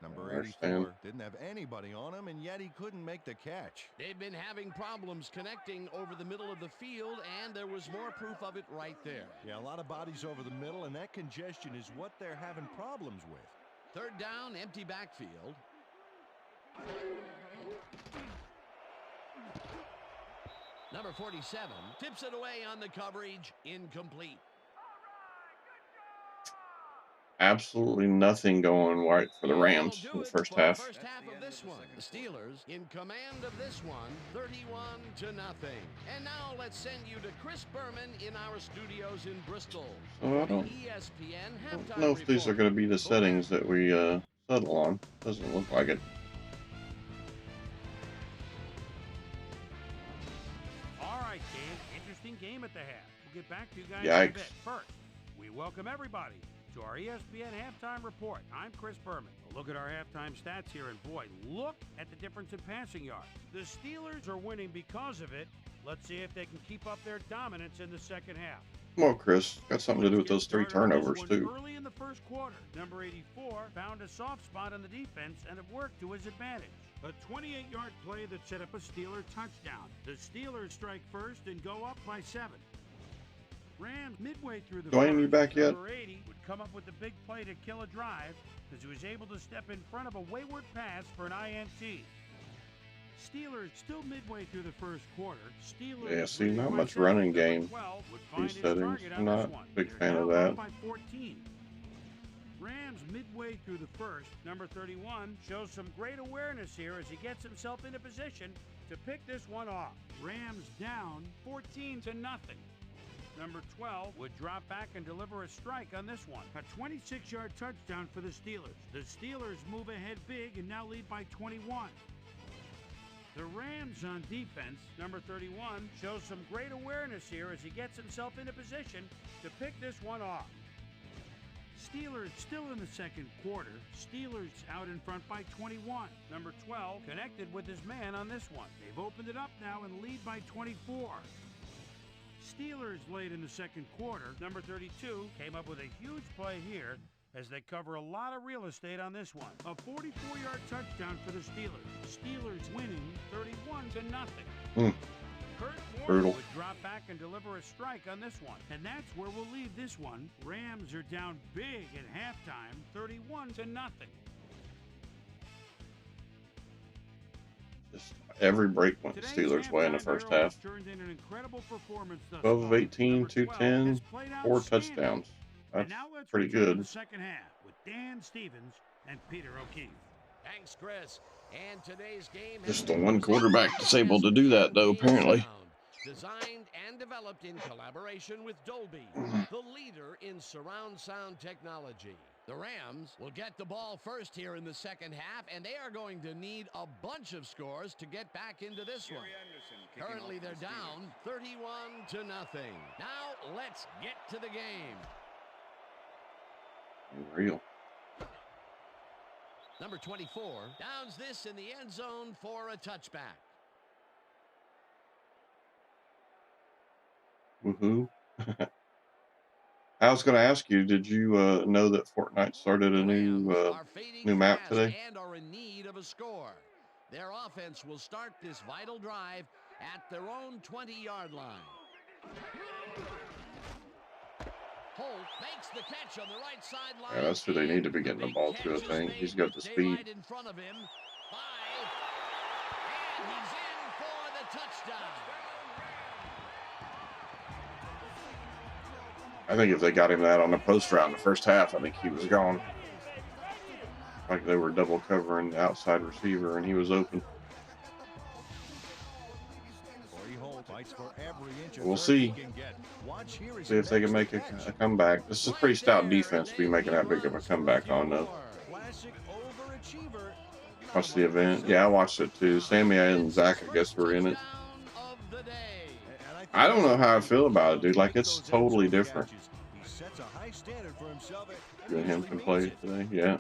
Number Understand. 84 didn't have anybody on him, and yet he couldn't make the catch. They've been having problems connecting over the middle of the field, and there was more proof of it right there. Yeah, a lot of bodies over the middle, and that congestion is what they're having problems with. Third down, empty backfield. Number 47 tips it away on the coverage, incomplete. Absolutely nothing going right for the Rams in the first half. First half of this one. The Steelers in command of this one, 31-0. And now let's send you to Chris Berman in our studios in Bristol. So I don't ESPN halftime know if these are report. going to be the settings that we settle on. Doesn't look like it. All right, Dan. Interesting game at the half. We'll get back to you guys in a Yikes. bit. First, we welcome everybody to our ESPN halftime report. I'm Chris Berman. A look at our halftime stats here, and boy, look at the difference in passing yards. The Steelers are winning because of it. Let's see if they can keep up their dominance in the second half. Well, Chris, got something to do with those 3 turnovers, too. Early in the first quarter, number 84 found a soft spot on the defense, and it worked to his advantage. A 28-yard play that set up a Steeler touchdown. The Steelers strike first and go up by 7. Rams midway through the Dwayne, first, you back yet? number 80 would come up with the big play to kill a drive because he was able to step in front of a wayward pass for an INT. Steelers still midway through the first quarter. Steelers Yeah, see, leading not by much 7. running Number game. 12 would find These his settings. target I'm on not this one. a big They're fan of now that. up by 14. Rams midway through the first. Number 31 shows some great awareness here as he gets himself into position to pick this one off. Rams down 14-0. Number 12 would drop back and deliver a strike on this one. A 26-yard touchdown for the Steelers. The Steelers move ahead big and now lead by 21. The Rams on defense, number 31, shows some great awareness here as he gets himself into position to pick this one off. Steelers still in the second quarter. Steelers out in front by 21. Number 12 connected with his man on this one. They've opened it up now and lead by 24. Steelers late in the second quarter. Number 32 came up with a huge play here as they cover a lot of real estate on this one. A 44-yard touchdown for the Steelers. Steelers winning 31-0. Kurt Warner Brutal. would drop back and deliver a strike on this one. And that's where we'll leave this one. Rams are down big at halftime, 31-0. Just every break went the Today's Steelers' way in the halftime first hero half. has turned in an incredible performance thus 12 of far. 18, Number 12 210, has played 4 outstanding. touchdowns. And That's now let's pretty return to good. the second half with Dan Stevens and Peter O'Keefe. Thanks, Chris. And today's game Just the one quarterback that's able to do that, though, apparently. Designed and developed in collaboration with Dolby, the leader in surround sound technology. The Rams will get the ball first here in the second half, and they are going to need a bunch of scores to get back into this one. Currently, they're down 31-0. Now, let's get to the game. Unreal. Number 24 downs this in the end zone for a touchback. Woohoo. I was going to ask you, did you know that Fortnite started a new map today? And are in need of a score. Their offense will start this vital drive at their own 20-yard line. Holt makes the catch on the right sideline. Yeah, that's who they need to be getting the ball to, I think. He's got the speed. Right in front of him. 5. And he's in for the touchdown. I think if they got him that on the post route in the first half, I think he was gone. Like they were double covering the outside receiver and he was open. We'll see. See if they can make a comeback. This is a pretty stout defense to be making that big of a comeback on, though. Watch the event. Yeah, I watched it too. Sammy and Zach, I guess, were in it. I don't know how I feel about it, dude. Like, it's totally different. You and him can play today. Yeah.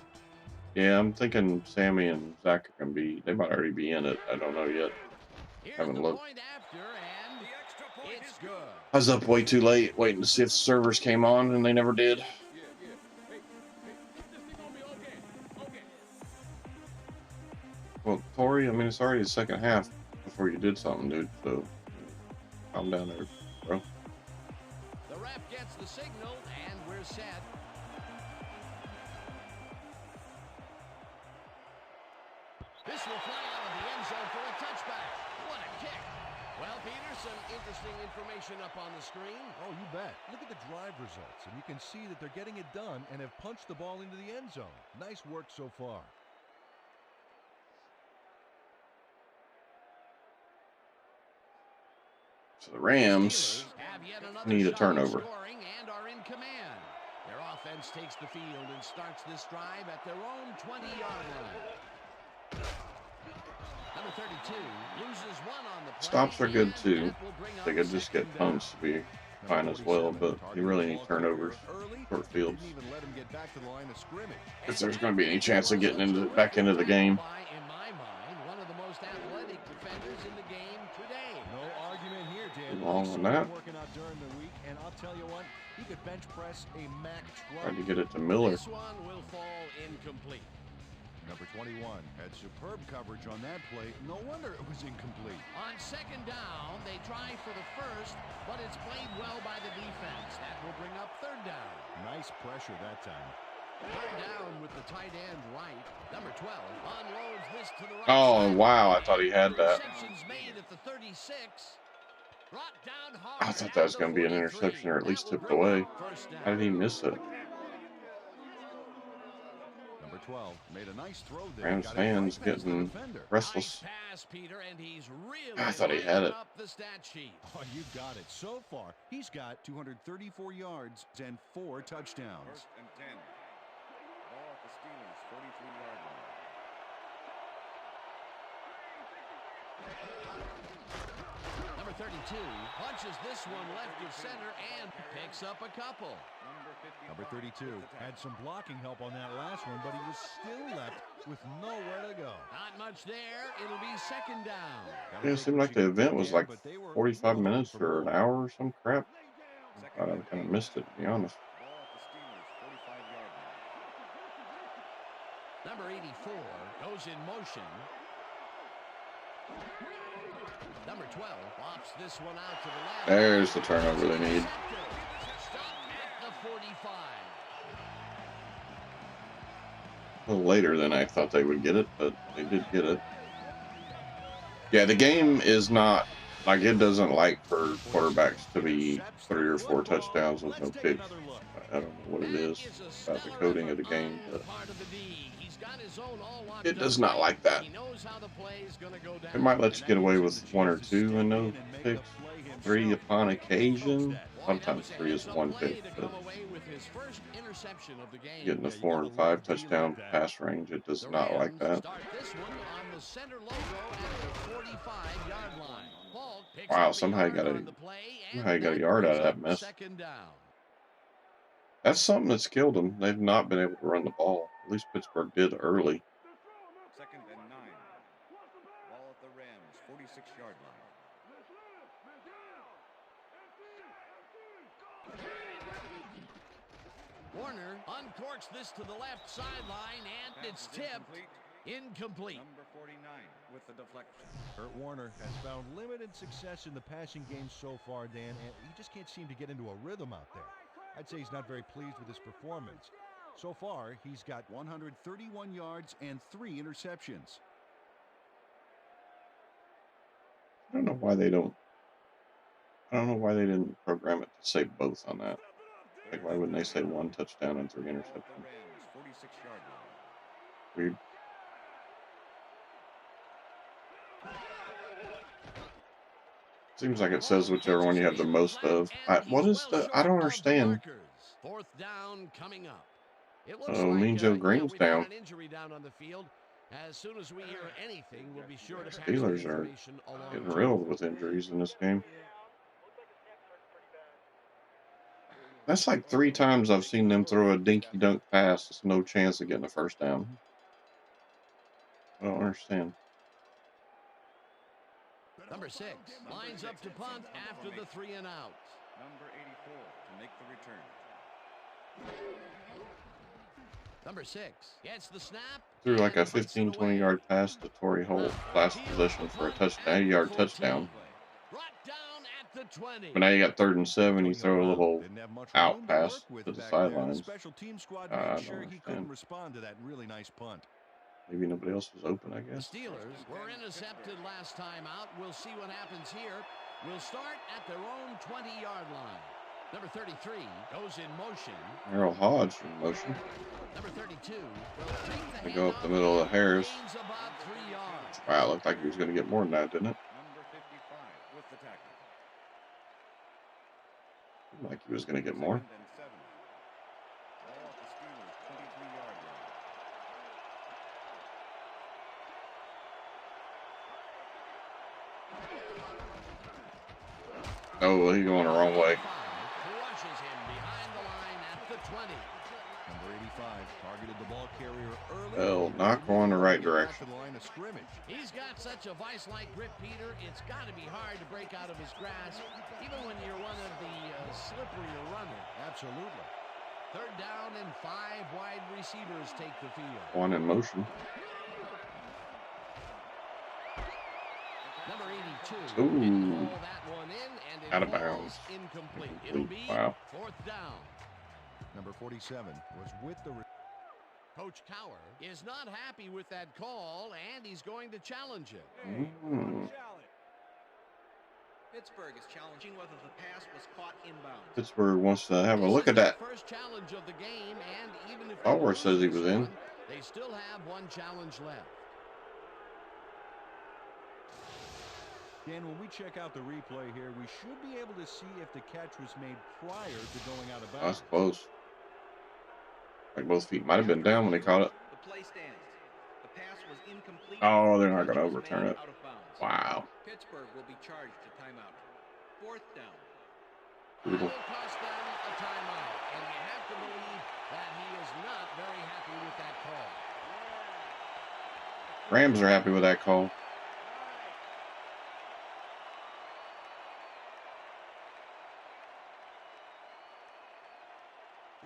Yeah, I'm thinking Sammy and Zach can be, they might already be in it. I don't know yet. Haven't looked. I was up way too late waiting to see if the servers came on, and they never did. Well, Tori, I mean, it's already the second half before you did something, dude, so calm down there, bro. The ref gets the signal, and we're set. This will fly out of the end zone for a touchback. What a kick. Well, Peter, some interesting information up on the screen. Oh, you bet. Look at the drive results, and you can see that they're getting it done and have punched the ball into the end zone. Nice work so far. So the Rams need a turnover. And are in command. Their offense takes the field and starts this drive at their own 20-yard line. Number 32 loses one on the play. Stops are good too. They could just get punts to be fine as well, but you really need turnovers, short fields. If there's going to be any chance of getting back into the game. In my mind, one of the most athletic defenders in the game today. No argument here, Dan. Long on that. Working out during the week, and I'll tell you what, he could bench press a Mack truck. Tried to get it to Miller. This one will fall incomplete. Number 21 had superb coverage on that play. No wonder it was incomplete. On second down, they try for the first, but it's played well by the defense. That will bring up third down. Nice pressure that time. Third down with the tight end right. Number 12 unloads this to the right. Oh, wow. I thought he had that. Receptions made at the 36. Brought down hard. I thought that was going to be an interception or at least tipped away. How did he miss it? Number 12 made a nice throw there. Rams fans getting restless. I thought he had it. Oh, you got it. So far, he's got 234 yards and 4 touchdowns. First and 10. Ball at the Steelers' 43-yard line. Number 32 punches this one left of center and picks up a couple. Number 32 had some blocking help on that last one, but he was still left with nowhere to go. Not much there. It'll be second down. Yeah, it seemed like the event was like 45 minutes or an hour or some crap. I kind of missed it, to be honest. Ball at the Steelers' 45-yard line. Number 84 goes in motion. Number 12 lofts this one out to the left. There's the turnover they need. Stopped at the 45. A little later than I thought they would get it, but they did get it. Yeah, the game is not, like, it doesn't like for quarterbacks to be 3 or 4 touchdowns with no picks. I don't know what it is about the coding of the game, but it does not like that. It might let you get away with 1 or 2 and no picks. 3 upon occasion. Sometimes 3 is 1 pick, but getting the 4 and 5 touchdown pass range, it does not like that. Wow, somehow he got a yard out of that mess. That's something that's killed them. They've not been able to run the ball. At least Pittsburgh did early. 2nd and 9. Ball at the Rams' 46-yard line. Warner uncorks this to the left sideline, and it's tipped. Incomplete. Number 49 with the deflection. Kurt Warner has found limited success in the passing game so far, Dan, and he just can't seem to get into a rhythm out there. I'd say he's not very pleased with his performance. So far, he's got 131 yards and 3 interceptions. I don't know why they don't. I don't know why they didn't program it to say both on that. Like, why wouldn't they say 1 touchdown and 3 interceptions? The Rams' 46-yard line. Weird. Seems like it says whichever one you have the most of. What is the? I don't understand. 4th down coming up. It looks Oh, Mean Joe Green's we've got down. an injury down on the field. As soon as we hear anything, we'll be sure to pass Steelers the are information along getting to riddled with injuries in this game. That's like 3 times I've seen them throw a dinky dunk pass. There's no chance of getting a first down. I don't understand. Number 6 lines up to punt after the 3 and out. Number 84 to make the return. Number 6 gets the snap. Threw like a 15, 20-yard pass to Torrey Holt last possession for a touchdown, 80-yard touchdown. Brought down at the 20. But now you got 3rd and 7. You throw a little Didn't have much out room pass work with to the back there. sidelines. Special team squad I made don't sure he couldn't understand. respond to that really nice punt. Maybe nobody else was open, I The guess. Steelers were intercepted last time out. We'll see what happens here. We'll start at their own 20-yard line. Number 33 goes in motion. Errol Hodge in motion. Number 32 will take the They go up the handoff middle of and Harris. gains about 3 yards. Wow, it looked like he was going to get more than that, didn't it? Number 55 with the tackle. Looked like he was going to get more. 2nd and 7. Ball at the Steelers' 23-yard line. Oh, he's going the wrong way. Crushes him behind the line at the 20. Number 85 targeted the ball carrier early. Well, not going the right direction. To the line of scrimmage. He's got such a vice-like grip, Peter. It's got to be hard to break out of his grasp, even when you're one of the slipperier runners. Absolutely. 3rd down and 5 wide receivers take the field. 1 in motion. Number 82. Ooh. Didn't call that one in, and it Out of falls bounds. incomplete. It'll be Wow. 4th down. Number 47 was with the... Coach Cower is not happy with that call, and he's going to challenge it. Pittsburgh is challenging whether the pass was caught inbounds. Pittsburgh wants to have a look at that. First challenge of the game, and even if Howard says he was in. they still have 1 challenge left. Dan, when we check out the replay here, we should be able to see if the catch was made prior to going out of bounds. That's close. Like both feet might have been down when they caught it. The play stands. The pass was incomplete. Oh, they're not going to Was overturn made it. out of bounds. Wow. Pittsburgh will be charged a timeout. 4th down. Brutal. Will cost them a timeout, and you have to believe that he is not very happy with that call. Rams are happy with that call.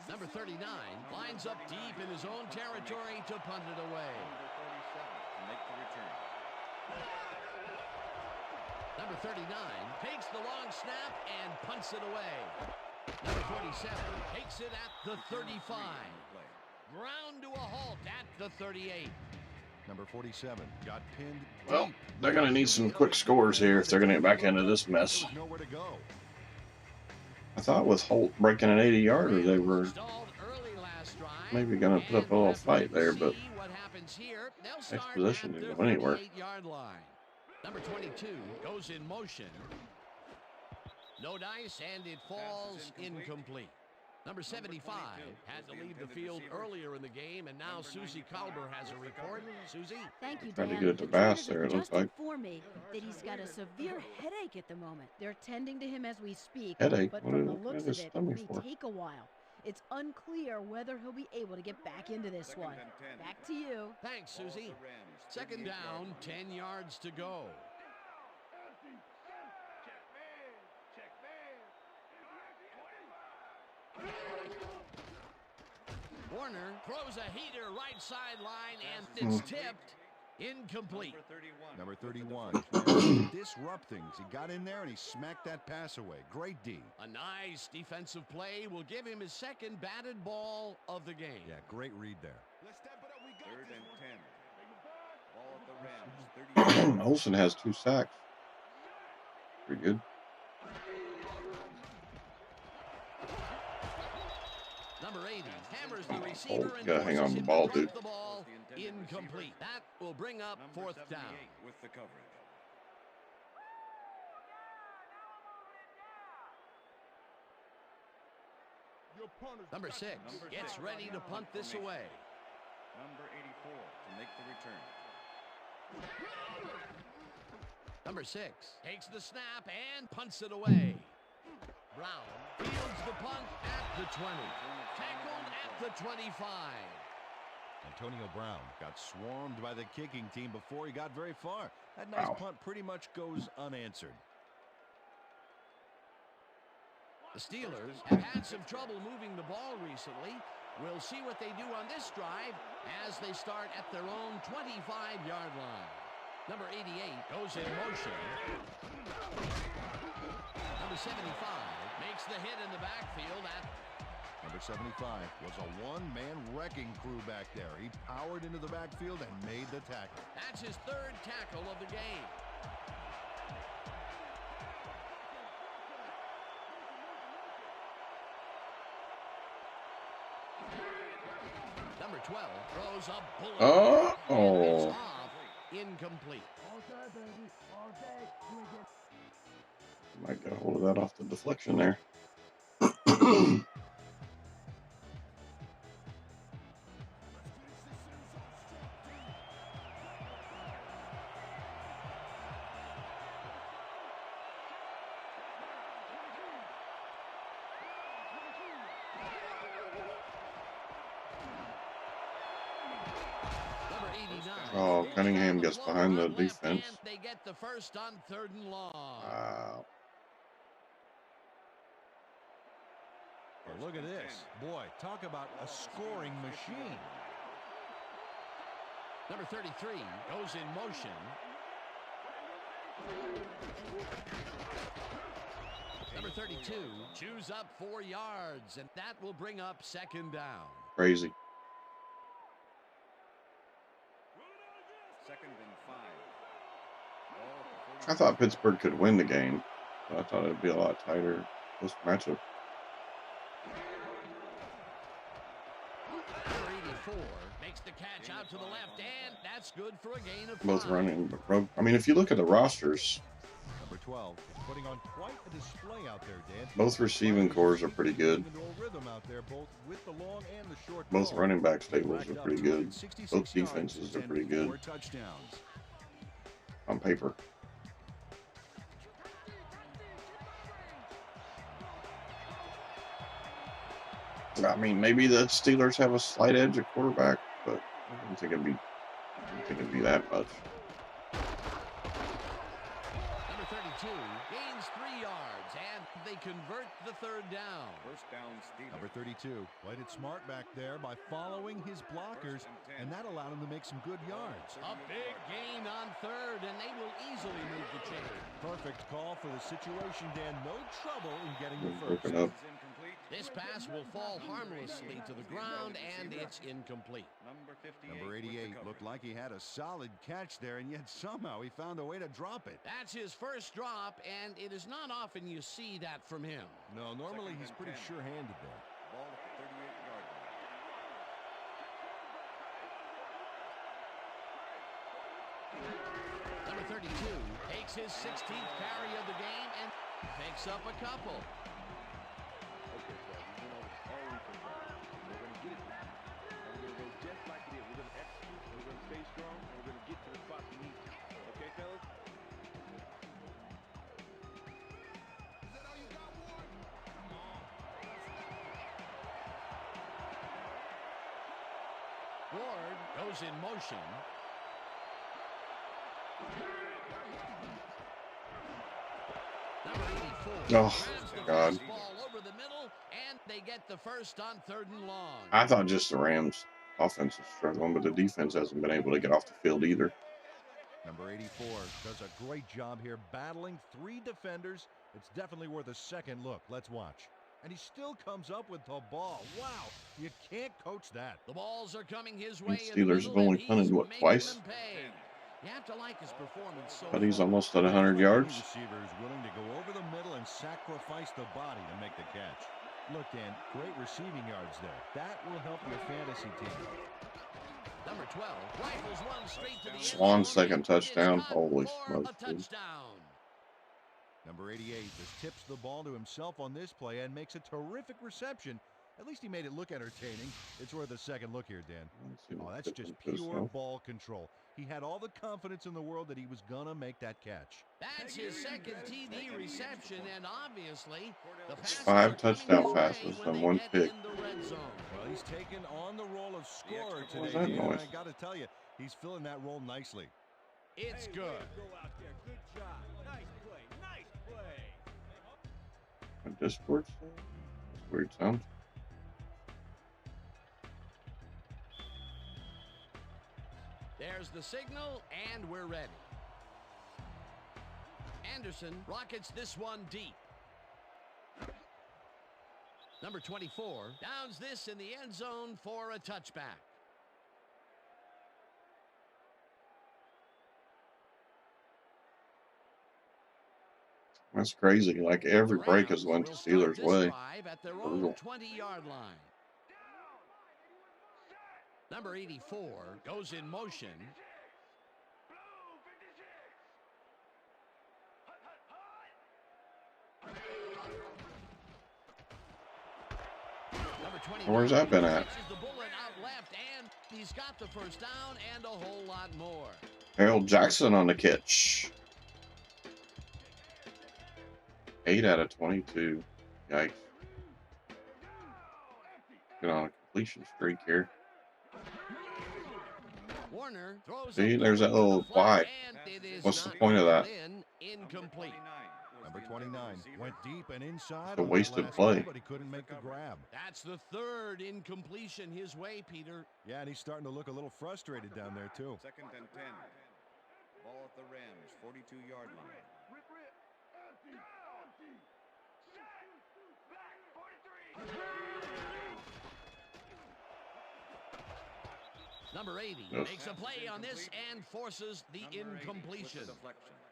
Number 39 lines up deep in his own territory to punt it away. Number 47 to make the return. Number 39 takes the long snap and punts it away. Number 47 takes it at the 35. Ground to a halt at the 38. Number 47 got pinned. Well, deep. they're going to need some quick scores here if they're going to get back into this mess. There's nowhere to go. I thought with Holt breaking an 80-yarder, they were Stalled early last drive, maybe going to put up a little and fight there, but see what happens here. They'll start possession at didn't their go anywhere. 38-yard line. Number 22 goes in motion. No dice, and it falls incomplete. Number 75 had to leave the field earlier in the game, and now Susie Kalber has a report. Susie? Thank you, Tried Dan. to get it to The Bass Trainers there, have it looks just like. informed me that he's got a severe headache at the moment. They're tending to him as we speak. Headache? But What from the is looks of his it, stomach may for? take a while. It's unclear whether he'll be able to get back into this Second one. and 10. Back to you. Thanks, Ball at Susie. the Rams, Second 38 down, yard line. 10 yards to go. Warner throws a heater right sideline, and it's tipped. Incomplete. Number 31. Number 31. Disrupt things. He got in there and he smacked that pass away. Great D. A nice defensive play will give him his second batted ball of the game. Yeah, great read there. Third and 10. Ball at the Rams, 38. Olsen has 2 sacks. Pretty good. Number 80 hammers the receiver and gotta hang forces on the him ball, to drop dude. the ball. Incomplete. That will bring up Number 4th down. 78 with the coverage. Number 6 gets ready to punt this away. Number 84 to make the return. Number 6 takes the snap and punts it away. Brown fields the punt at the 20. Tackled at the 25. Antonio Brown got swarmed by the kicking team before he got very far. That nice punt pretty much goes unanswered. The Steelers have had some trouble moving the ball recently. We'll see what they do on this drive as they start at their own 25-yard line. Number 88 goes in motion. Number 75 makes the hit in the backfield at... Number 75 was a one-man wrecking crew back there. He powered into the backfield and made the tackle. That's his 3rd tackle of the game. Number 12 throws a bullet. And it's off. Incomplete. Might get a hold of that off the deflection there. Number 89. Oh, Cunningham gets behind the defense. And they get the first on 3rd and long. Wow. Well, look at this. Boy, talk about a scoring machine. Number 33 goes in motion. Number 32 chews up 4 yards, and that will bring up 2nd down. Crazy. Second and 5. I thought Pittsburgh could win the game, but I thought it'd be a lot tighter. This matchup. Number 84 makes the catch out to the left, and that's good for a gain of 5. Both running. I mean, if you look at the rosters, Number 12 is putting on quite a display out there, Dan. both receiving cores are pretty good. Both running back stables are pretty good. Both defenses are pretty good on paper. I mean, maybe the Steelers have a slight edge at quarterback, but I don't think it'd be that much. Number 32 gains 3 yards, and they convert the 3rd down. First down, Steelers. Number 32 played it smart back there by following his blockers, and that allowed him to make some good yards. A big gain on 3rd, and they will easily move the chain. Perfect call for the situation, Dan. No trouble in getting the Broken first. up. This pass will fall harmlessly to the ground, and it's incomplete. Number 58. Number 88 looked like he had a solid catch there, and yet somehow he found a way to drop it. That's his first drop, and it is not often you see that from him. No, normally he's pretty sure-handed there. Ball at the 38-yard line. Number 32 takes his 16th carry of the game and picks up a couple. goes in motion. Number 84. Oh, God. Ball over the middle, and they get the first on 3rd and long. I thought just the Rams offense is struggling, but the defense hasn't been able to get off the field either. Number 84 does a great job here battling 3 defenders. It's definitely worth a second look. Let's watch. And he still comes up with the ball. Wow, you can't coach that. The balls are coming his way. The Steelers have only punted, what, twice? You have to like his performance so But he's far. almost at 100 yards. Receivers willing to go over the middle and sacrifice the body to make the catch. Look, Dan, great receiving yards there. That will help your fantasy team. Number 12 rifles one straight to the end Swan's zone. second touchdown. Holy For smokes, a dude. touchdown. Number 88 just tips the ball to himself on this play and makes a terrific reception. At least he made it look entertaining. It's worth a second look here, Dan. Oh, that's just pure ball control. He had all the confidence in the world that he was gonna make that catch. That's his second TD reception, and obviously the It's passes 5 are touchdown coming passes away when and they 1 get pick. in the red zone. Well, he's taken on the role of scorer What was today, that Dan, and noise? I gotta tell you, he's filling that role nicely. It's good. Go out there. Good job. Nice play. Nice play. My Discord? That's weird sound. There's the signal, and we're ready. Anderson rockets this one deep. Number 24 downs this in the end zone for a touchback. That's crazy. Like every The break has Rams went the will start Steelers' this way. drive at their own Brutal. 20-yard line. Number 84 goes in motion. Number 29 Where's that been at? catches the bullet out left, and he's got the first down and a whole lot more. Harold Jackson on the catch. 8 out of 22. Yikes. Get on a completion streak here. Warner throws See, a there's that bullet to little the flat, Y. and it is What's the not point of that? Incomplete. Number 29 went deep and inside. It's a on that wasted last play. one, but he couldn't make the grab. That's the third incompletion his way, Peter. Yeah, and he's starting to look a little frustrated down there, too. 2nd and 10. Ball at the Rams, 42-yard line. Number 80 Yes. makes a play on this and forces the incompletion.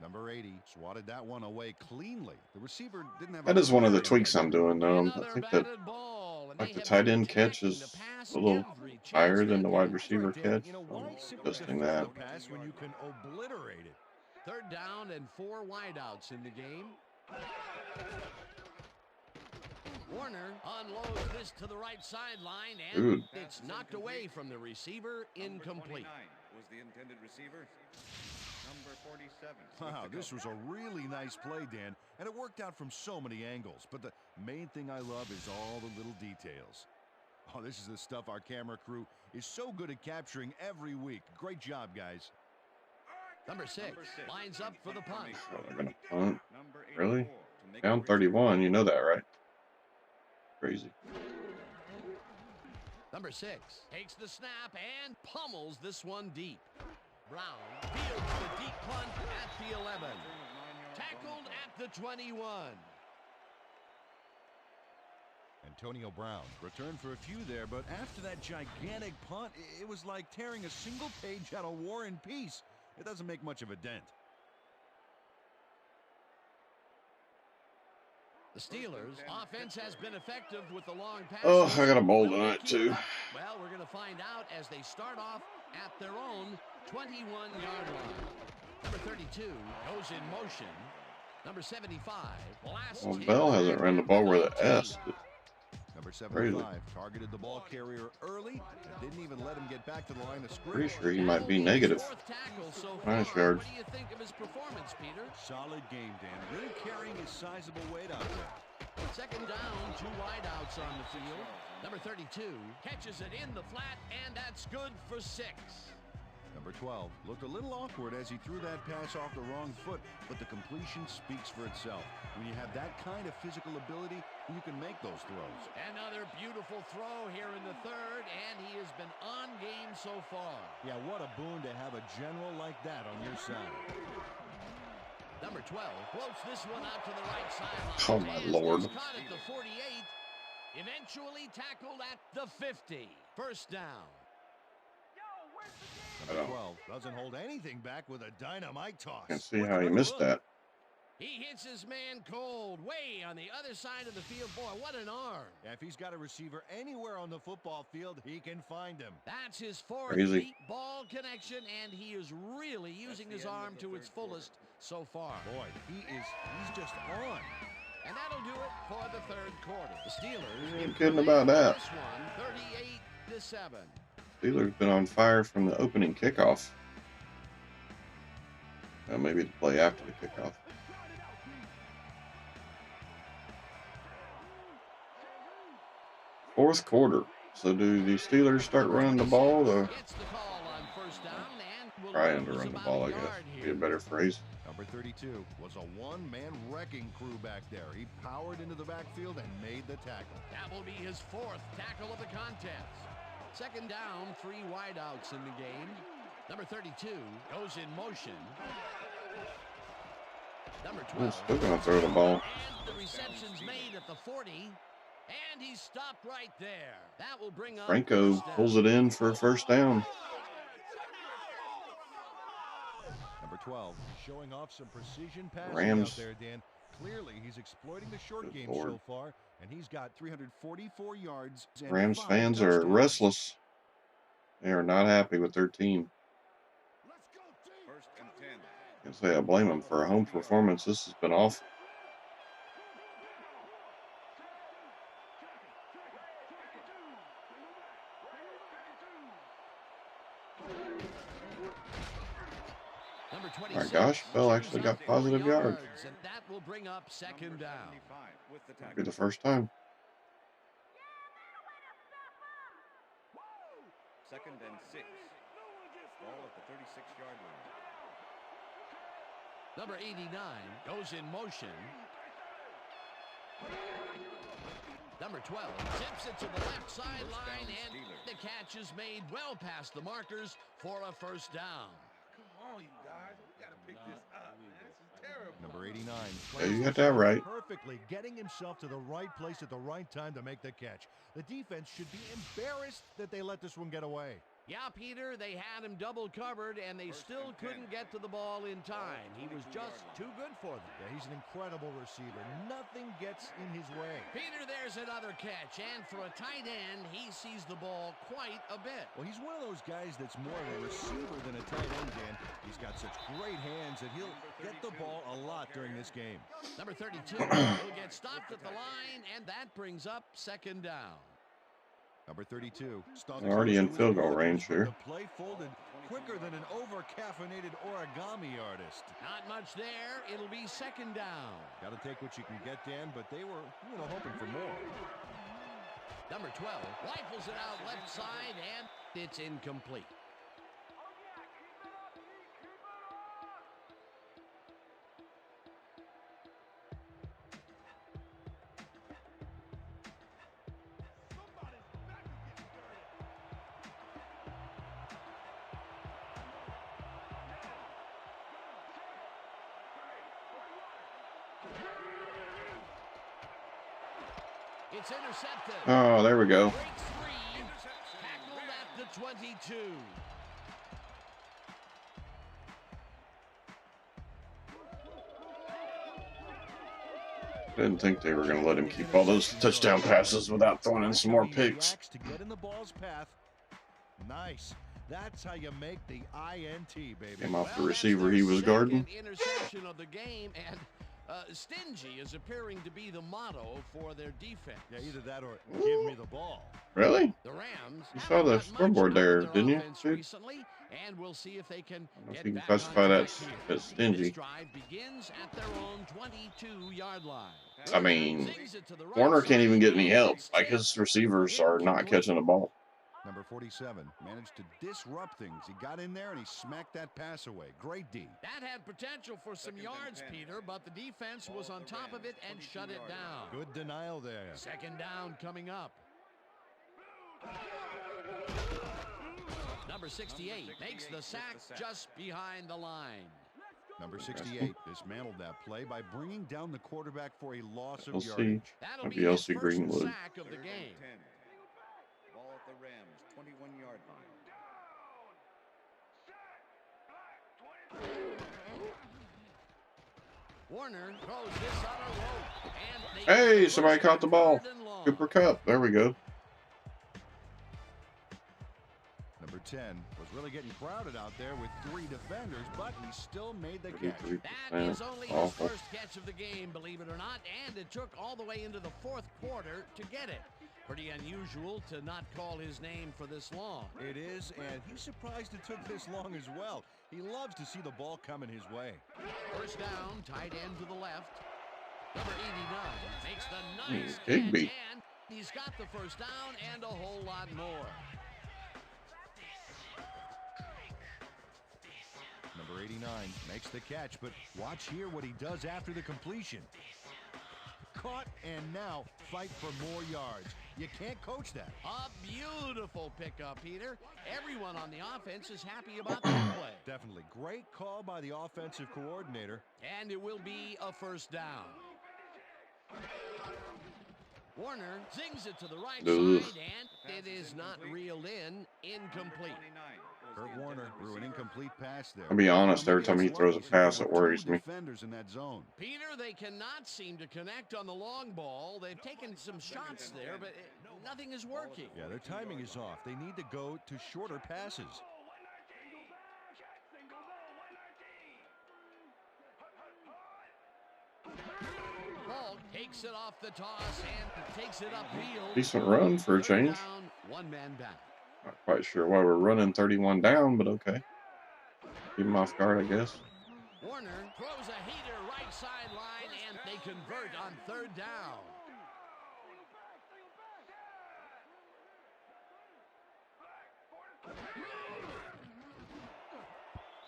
Number 80 swatted that one away cleanly. The receiver didn't have. That is one of the tweaks I'm doing. I Another think that batted ball, and like they the have tight been end catch attacking is the pass a little every chance higher they than the wide get. receiver Dan, catch. you know, So why I'm simply adjusting defend that. the pass when you can obliterate it? 3rd down and 4 wideouts in the game. Warner unloads this to the right sideline, and Dude. it's knocked away from the receiver, incomplete. Was the intended receiver. Number 47. Wow, this was a really nice play, Dan, and it worked out from so many angles. But the main thing I love is all the little details. Oh, this is the stuff our camera crew is so good at capturing every week. Great job, guys. Number 6 lines up for the punt. Oh, they're going to punt. Number Really? 84 to make Down the 31. You know that, right? Crazy. Number 6 takes the snap and pummels this one deep. Brown fields the deep punt at the 11. Tackled at the 21. Antonio Brown returned for a few there, but after that gigantic punt, it was like tearing a single page out of War and Peace. It doesn't make much of a dent. The Steelers' offense has been effective with the long passes. Oh, I got a bowl Will they tonight, keep too. it up? Well, we're going to find out as they start off at their own 21-yard line. Number 32 goes in motion. Number 75 blasts Well, him Bell hasn't back ran the at ball where 19. the S. Number Crazy. 75 targeted the ball carrier early and didn't even let him get back to the line of Pretty scrimmage. sure he might be That'll his negative. fourth tackle so Nice far. yards. What do you think of his performance, Peter? Solid game, Dan. Really carrying his sizable weight out there. 2nd down, 2 wideouts on the field. Number 32 catches it in the flat, and that's good for 6. Number 12 looked a little awkward as he threw that pass off the wrong foot, but the completion speaks for itself. When you have that kind of physical ability, you can make those throws. Another beautiful throw here in the third, and he has been on game so far. Yeah, what a boon to have a general like that on your side. Number 12 floats this one out to the right sideline. Oh, my Lord. Caught at the 48. Eventually tackled at the 50. First down. Number 12 doesn't hold anything back with a dynamite toss. Can't see how he missed that. He hits his man cold, way on the other side of the field. Boy, what an arm. Yeah, if he's got a receiver anywhere on the football field, he can find him. That's his fourth Crazy. deep ball connection, and he is really using his arm to its fullest so far. Boy, he's just on. And that'll do it for the third quarter. The Steelers. You ain't kidding about that. This one, 38-7. Steelers been on fire from the opening kickoff. Maybe the play after the kickoff. Fourth quarter. So do the Steelers start running the ball? Gets the call on first down and will Trying to lose run the about ball, a I guess. yard Be here. a better phrase. Number 32 was a one-man wrecking crew back there. He powered into the backfield and made the tackle. That will be his fourth tackle of the contest. Second down, 3 wideouts in the game. Number 32 goes in motion. Number 12. Still gonna throw the ball. And the reception's made at the 40. And he's stopped right there. That will bring up Franco first down. pulls it in for a first down. Number 12 showing off some precision passing Rams. out there, Dan. Clearly, he's exploiting the short Good game Lord. so far, and he's got 344 yards. And Rams 5 fans are touchdowns. restless. They are not happy with their team. First and 10. Can't say I blame them for a home performance. This has been awful. Number 26. My gosh, Bell actually got positive yards. And that will bring up second down. 75 with the Be tackle. the first time. Second and 6. Ball at the 36-yard line. Number 89 goes in motion. Number 12 tips it to the left sideline, and the catch is made well past the markers for a first down. Come on, you guys. We got to pick this up, man. This is terrible. Number 89. Yeah, you got that right. Perfectly getting himself to the right place at the right time to make the catch. The defense should be embarrassed that they let this one get away. Yeah, Peter, they had him double covered, and they still couldn't get to the ball in time. He was just too good for them. Yeah, he's an incredible receiver. Nothing gets in his way. Peter, there's another catch, and for a tight end, he sees the ball quite a bit. Well, he's one of those guys that's more of a receiver than a tight end, Dan. He's got such great hands that he'll get the ball a lot during this game. Number 32 will get stopped at the line, and that brings up second down. Number 32. They're already in field goal range here. The play folded quicker than an over-caffeinated origami artist. Not much there. It'll be second down. Got to take what you can get, Dan, but they were, hoping for more. Number 12 rifles it out left side, and it's incomplete. It's intercepted. Oh, there we go. Breaks free. Tackled at the 22. Didn't think they were going to let him keep all those touchdown passes without throwing in some more picks. To get in the ball's path. Nice. That's how you make the INT, baby. Came off the Well, receiver that's he their was guarding. second interception of the game, and Stingy is appearing to be the motto for their defense. Yeah, either that or give me the ball. Really? The Rams You saw the scoreboard there, didn't you, dude? Recently, and we'll see if they can I don't know if get you can back classify on that track here. as stingy. This drive begins at their own 22-yard line. I mean, Sings it to the right Warner can't even get side, any and help. it's Like, his receivers are not catching the ball. Number 47 managed to disrupt things. He got in there and he smacked that pass away. Great D. That had potential for some yards, Peter, but the defense was on top of it and shut it down. Good denial there. Second down coming up. Number 68 makes the sack just behind the line. Number 68 dismantled that play by bringing down the quarterback for a loss of We'll see. yardage. That'll Might be be his LC first Greenwood. sack of the game. Ball at the Rams, 21-yard line. Warner throws this on a rope. And Hey, somebody caught the ball. Cooper Kupp. There we go. Number 10 was really getting crowded out there with 3 defenders, but he still made the catch. 33%. That is only his Awful. first catch of the game, believe it or not, and it took all the way into the fourth quarter to get it. Pretty unusual to not call his name for this long. It is, and he's surprised it took this long as well. He loves to see the ball coming his way. First down, tight end to the left. Number 89 makes the nice Higby. catch, and he's got the first down and a whole lot more. Number 89 makes the catch, but watch here what he does after the completion. Caught and now fight for more yards. You can't coach that. A beautiful pickup, Peter. Everyone on the offense is happy about that play. Definitely. Great call by the offensive coordinator. And it will be a first down. Warner zings it to the right Ugh. side, and it is not reeled in. Incomplete. Kurt Warner threw an incomplete pass there. I'll be honest, every time he throws a pass, it worries me. Defenders in that zone. Peter, they cannot seem to connect on the long ball. They've taken some shots there, but nothing is working. Yeah, their timing is off. They need to go to shorter passes. Ball takes it off the toss and takes it upfield. Decent run for a change. Down, one man back. Not quite sure why we're running 31 down, but okay. Keep him off guard, I guess. Warner throws a heater right sideline, and they convert on third down.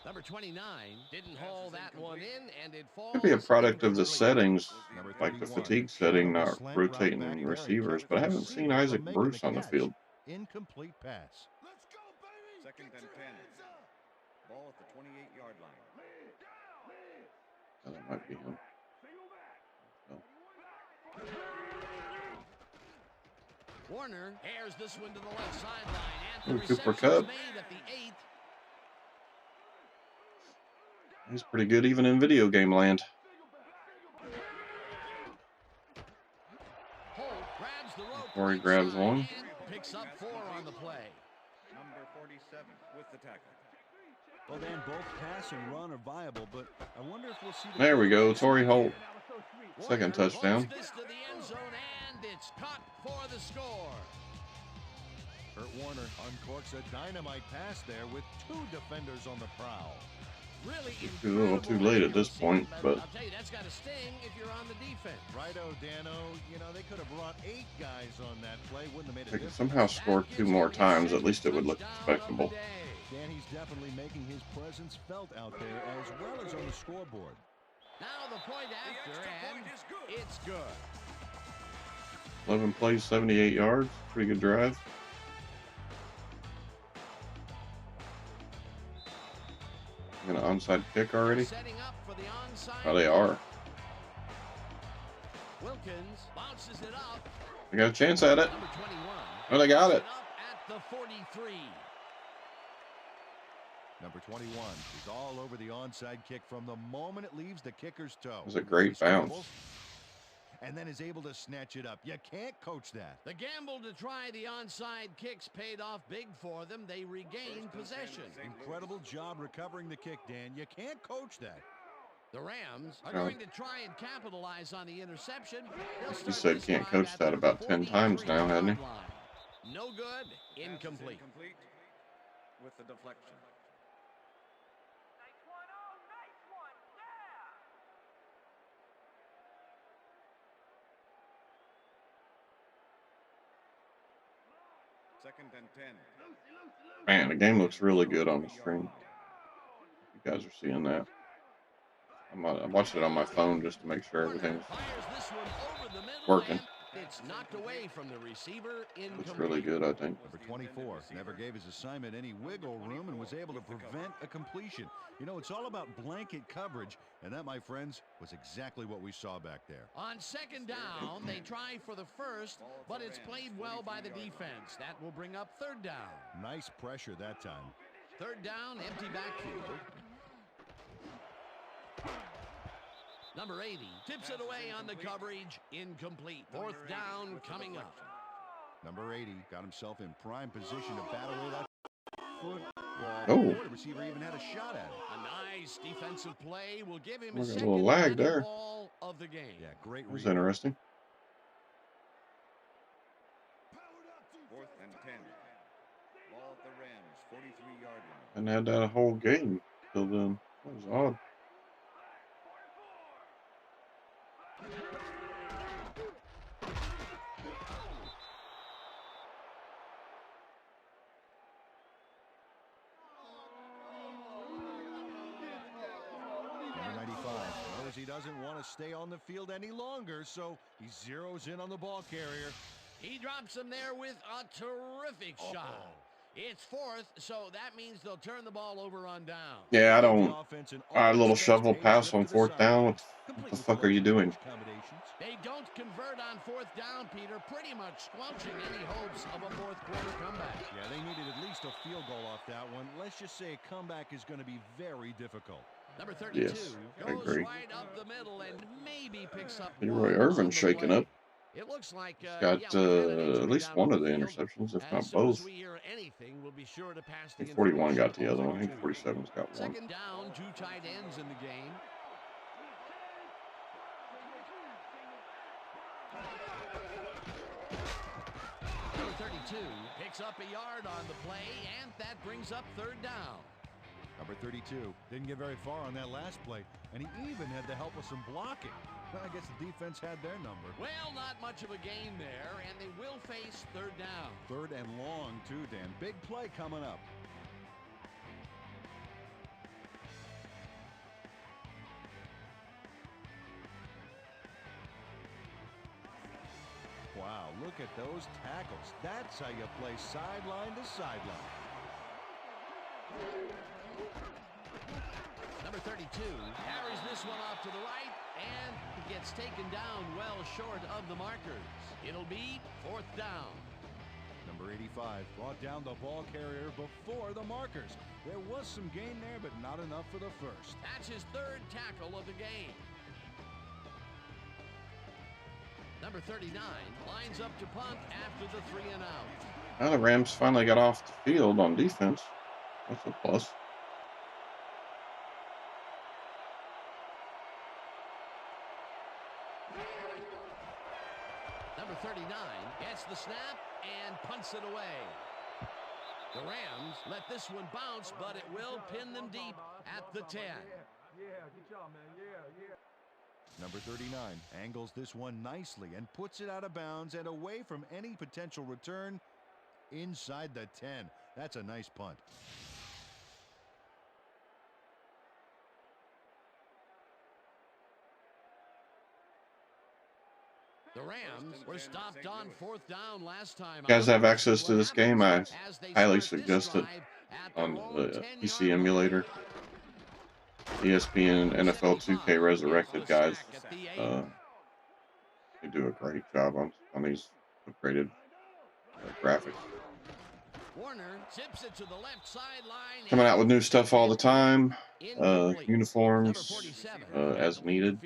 Number 29 didn't haul that one in, and it falls. Could be a product of the settings, Number like the 31. fatigue setting, not Slant rotating route back receivers, there. but I haven't seen Isaac Making Bruce on the catch. field. Incomplete pass. Second and 10. Ball at the 28-yard line. Oh, that might be him. No. Warner airs this one to the left sideline, and the Cooper reception is Kupp. made at the 8th. He's pretty good even in video game land. Holt grabs the rope Before he right grabs side one. and picks up 4 on the play. Number 47 with the tackle. Well, Dan, both pass and run are viable, but I wonder if we'll see. There we go, Torrey Holt. Second Warner touchdown. floats this to the end zone, and it's caught for the score. Kurt Warner uncorks a dynamite pass there with 2 defenders on the prowl. Really It's a little too late at this point, but I'll tell you, that's got to sting if you're on the defense. Righto, Dano. You know, they could have brought 8 guys on that play. Wouldn't have made a they could difference. somehow score 2 more times. At least it would look respectable. Dan, he's definitely making his presence felt out there as well as on the scoreboard. Now the point after, and it's good. 11 plays, 78 yards. Pretty good drive. An onside kick already? Setting up for the onside. Oh, they are. Wilkins bounces it up. They got a chance at it. Number 21. Oh, they got it. Up at the 43. Number 21 is all over the onside kick from the moment it leaves the kicker's toe. It was a great He scrambles bounce. And then is able to snatch it up. You can't coach that. The gamble to try the onside kicks paid off big for them. They regained possession. Incredible job recovering the kick, Dan. You can't coach that. The Rams are Oh. going to try and capitalize on the interception. He said can't coach that about 10 times now, hasn't he? No good. Incomplete. Incomplete with the deflection. Second and 10. Man, the game looks really good on the screen. You guys are seeing that. I'm watching it on my phone just to make sure everything's working. It's knocked away from the receiver. Looks really good, I think. Number 24 never gave his assignment any wiggle room and was able to prevent a completion. You know, it's all about blanket coverage, and that, my friends, was exactly what we saw back there. On second down, they try for the first, but it's played well by the defense. That will bring up third down. Nice pressure that time. Third down, empty backfield. Number 80 tips it away on the coverage. Incomplete. Fourth down coming up. Number 80 got himself in prime position to bat away that foot. Oh. The receiver even had a shot at it. A nice defensive play will give him Look a at a second little lag there. ball of the game. Yeah, great That was read. interesting. Fourth and 10. Ball at the Rams, 43-yard line. And had that whole game till then. That was odd. Number 95 knows he doesn't want to stay on the field any longer, so he zeroes in on the ball carrier. He drops him there with a terrific shot. It's fourth, so that means they'll turn the ball over on down. Yeah, I don't. A little shovel pass on fourth down. What the fuck are you doing? They don't convert on fourth down, Peter, pretty much squelching any hopes of a fourth quarter comeback. Yeah, they needed at least a field goal off that one. Let's just say a comeback is going to be very difficult. Number 32 Yes, I goes agree. right up the middle and maybe picks up. Leroy Irvin shaking up. It looks like Got at least one of the interceptions, if not both. we hear anything, we'll be sure to pass I the think 41 got the information other one. I over think to you. 47's got one. Second down, two tight ends in the game. Number 32 picks up a yard on the play, and that brings up third down. Number 32 didn't get very far on that last play, and he even had the help of some blocking. Well, I guess the defense had their number. Well, not much of a gain there, and they will face third down. Third and long, too, Dan. Big play coming up. Wow, look at those tackles. That's how you play sideline to sideline. Number 32 carries this one off to the right, and it gets taken down well short of the markers. It'll be fourth down. Number 85 brought down the ball carrier before the markers. There was some gain there, but not enough for the first. That's his third tackle of the game. Number 39 lines up to punt after the 3 and out. Now the Rams finally got off the field on defense. That's a plus. Number 39 gets the snap and punts it away. The Rams let this one bounce, but it will pin them deep at the 10. Yeah, good job, man. Yeah. Number 39 angles this one nicely and puts it out of bounds and away from any potential return inside the 10. That's a nice punt. The Rams were stopped on fourth down last time. You guys have access to this game? I highly suggest it on the PC emulator. ESPN NFL 2K Resurrected guys. They do a great job on these upgraded graphics. Warner tips it to the left sideline. Coming out with new stuff all the time. Uniforms as needed.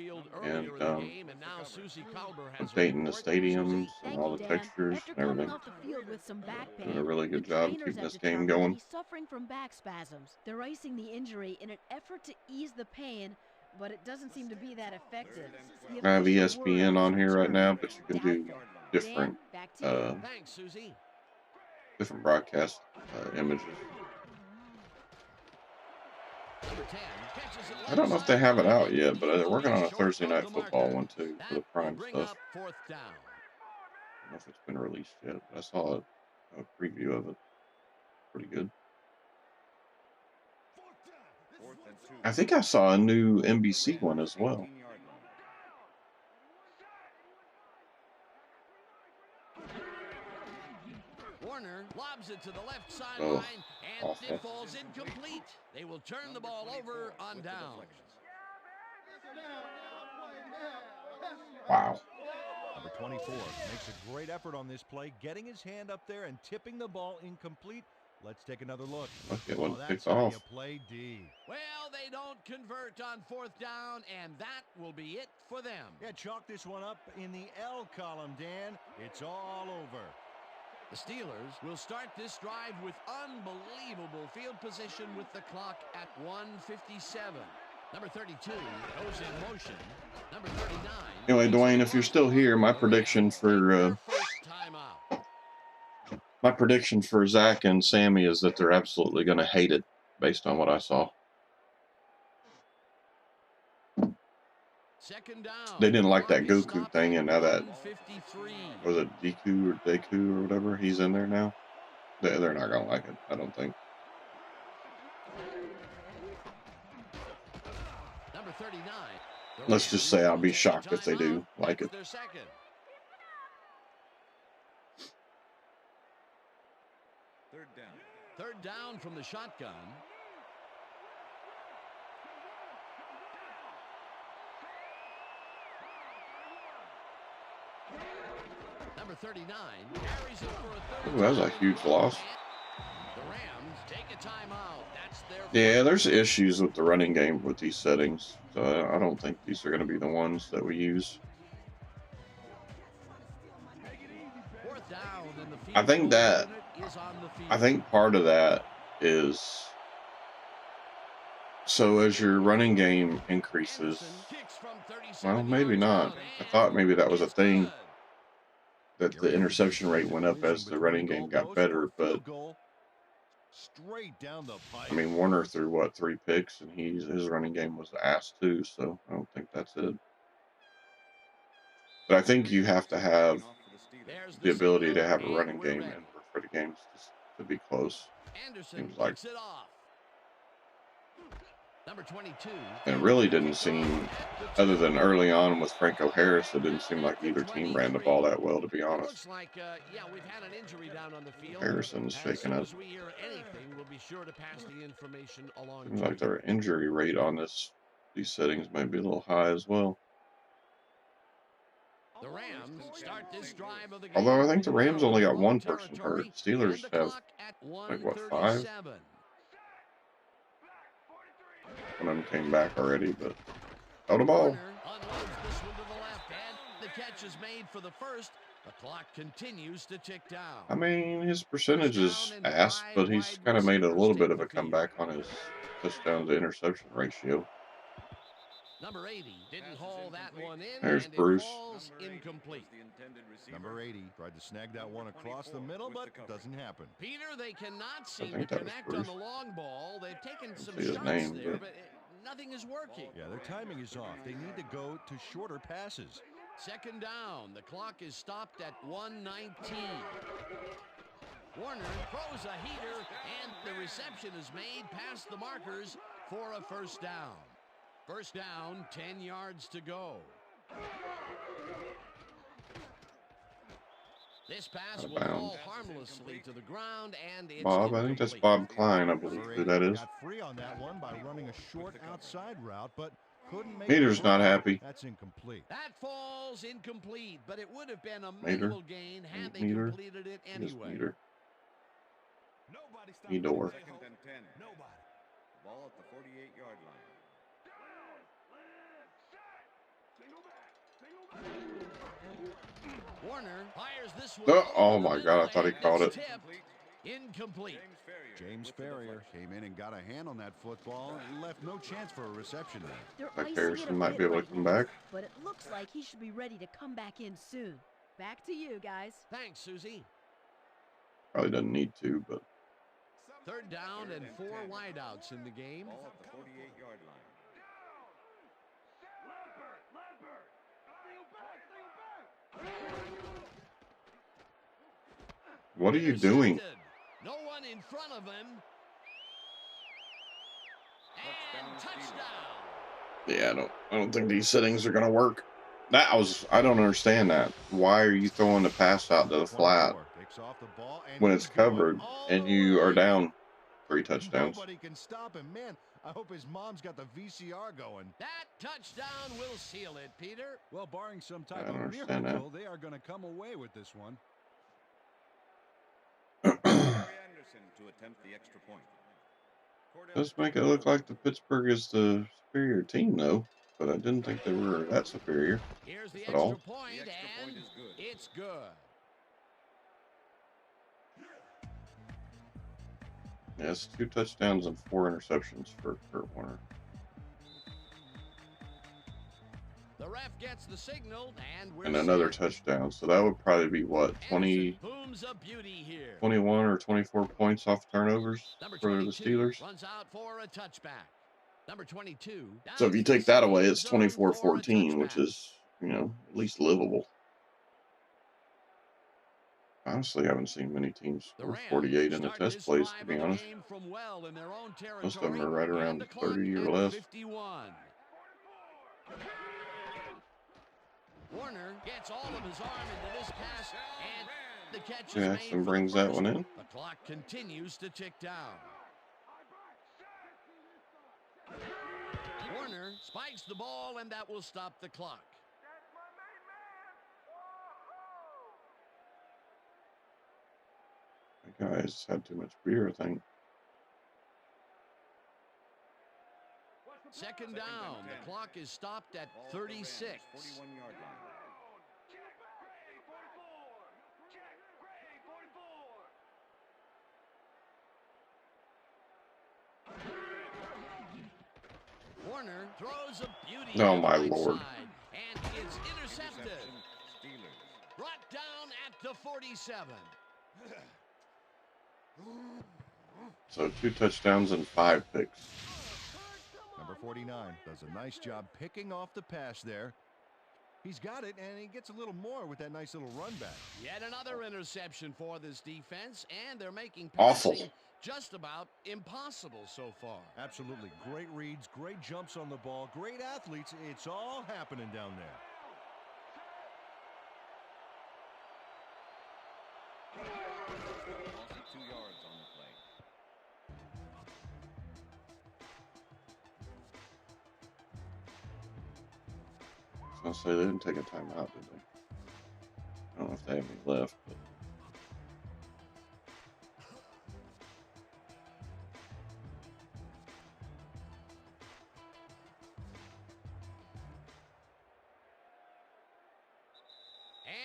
And updating the stadiums and all the textures and everything. Doing a really good job keeping this game going. He's suffering from back spasms. They're icing the injury in an effort to ease the pain, but it doesn't seem to be that effective. I have ESPN on here right now, but you can do different Back to you. Thanks, Susie. different broadcast images. Number 10 catches it I don't know if they have it out yet, but they're Eagle working on a short Thursday of night the football marker. one too for the That will Prime bring stuff. up 4th down. I don't know if it's been released yet, but I saw a preview of it. Pretty good. I think I saw a new NBC one as well. Warner lobs it to the left Oh, sideline, and awful. it falls incomplete. They will turn the ball over on down. Wow. Number 24 makes a great effort on this play, getting his hand up there and tipping the ball incomplete. Let's take another look. Okay, it wasn't that's picked how off. you play D. Well, they don't convert on 4th down, and that will be it for them. Yeah, chalk this one up in the L column, Dan. It's all over. The Steelers will start this drive with unbelievable field position with the clock at 1:57. Number 32 goes in motion. Number 39. Anyway, Dwayne, if you're still here, my prediction for Zach and Sammy is that they're absolutely going to hate it, based on what I saw. Second down. They didn't like that Goku thing, and now that was it Deku or Deku or whatever, he's in there now. They're not going to like it, I don't think. Number 39. Let's just say I'll be shocked if they do like it. Third down from the shotgun. Number 39 carries it for a third. Ooh, that was a huge loss. The Rams take a timeout. That's their Yeah, there's issues with the running game with these settings, so I don't think these are going to be the ones that we use. Fourth down in the field. I think part of that is, so as your running game increases, well, maybe not. I thought maybe that was a thing, that the interception rate went up as the running game got better, but straight down the pipe. I mean, Warner threw what, 3 picks, and his running game was ass too, so I don't think that's it. But I think you have to have the ability to have a running game in order for the games to be close. Seems like. Number 22. And it really didn't seem, other than early on with Franco Harris, it didn't seem like either team ran the ball that well, to be honest. Looks like, yeah, we've had an injury down on the field. Harrison's shaking up. As soon as we hear anything, we'll be sure to pass the information along. Seems like their injury rate on these settings might be a little high as well. The Rams start this drive of the game. Although I think the Rams only got 1 person hurt. Steelers have, like, what, 5? One of them came back already, but out of ball. Unloads this one to the left, and the catch is made for the first. The clock continues to tick down. I mean, his percentage is ass, but he's kind of made a little bit of a comeback on his touchdown to interception ratio. Number 80 didn't haul that one in. There's and Bruce. It falls incomplete. Number 80 tried to snag that one across the middle, but it doesn't happen. Peter, they cannot seem to think that was connect on Bruce. the long ball. They've taken some see his shots name, there, but- but nothing is working. Yeah, their timing is off. They need to go to shorter passes. Second down. The clock is stopped at 1:19. Warner throws a heater, and the reception is made past the markers for a first down. First down, 10 yards to go. This pass will fall harmlessly to the ground, and it's Bob, I think that's Bob Klein, I believe who that is. Got free on that one by running a short outside route, but couldn't make Peter's it not work. happy. That's incomplete. That falls incomplete, but it would have been a Mater. minimal gain had they Meter. completed it anyway. Meter. Nobody Edor. Second and 10. Nobody. Ball at the 48-yard line. Warner fires this one. Oh my God, I thought he caught it. Incomplete. James Ferrier came in and got a hand on that football and left no chance for a reception there. They're Like icing it Harrison a might bit be able to right come now, back. but it looks like he should be ready to come back in soon. Back to you guys. Thanks, Susie. Probably doesn't need to, but 3rd down and 4 wideouts in the game. Ball at the 48-yard line. what are you doing? Intercepted. No one in front of him. And touchdown. Yeah, I don't think these settings are gonna work. I don't understand that. Why are you throwing the pass out to the flat Picks off the ball and when it's he's going covered all and the you are way. down 3 touchdowns? Nobody can stop him, man. I hope his mom's got the VCR going. That touchdown will seal it, Peter. Well, barring some type I don't of understand miracle, they are going to come away with this one. Gary Anderson to attempt the extra point. Does make it look like the Pittsburgh is the superior team, though. But I didn't think they were that superior. Here's the At extra all. point, The extra and point is good. it's good. Yes, 2 touchdowns and 4 interceptions for Kurt Warner. The ref gets the signal, and we're And another set. touchdown. So that would probably be, what, 20, Anderson booms a beauty here. 21 or 24 points off turnovers Number for the 22 Steelers. runs out for a touchback. Number 22. So if you take that away, it's 24-14, which is, at least livable. Honestly, I haven't seen many teams score 48 in the test plays, to be honest. Most of them are right around 30 or less. 51. Warner gets all of his arm into this pass, and the catch is made Jackson for brings the that first. one in. The clock continues to tick down. Warner spikes the ball, and that will stop the clock. That guy's had too much beer, I think. 2nd down. The clock is stopped at 36. 41-yard line. Warner throws a beauty. Oh, to the my right Lord. side, and it's intercepted. Interception, Steelers. Brought down at the 47. So 2 touchdowns and 5 picks. Number 49 does a nice job picking off the pass there. He's got it, and he gets a little more with that nice little run back. Yet another interception for this defense, and they're making Awful. passing just about impossible so far. Absolutely. Great reads, great jumps on the ball, great athletes. It's all happening down there. Loss of 2 yards on the play. I was gonna say they didn't take a timeout, did they? I don't know if they have any left, but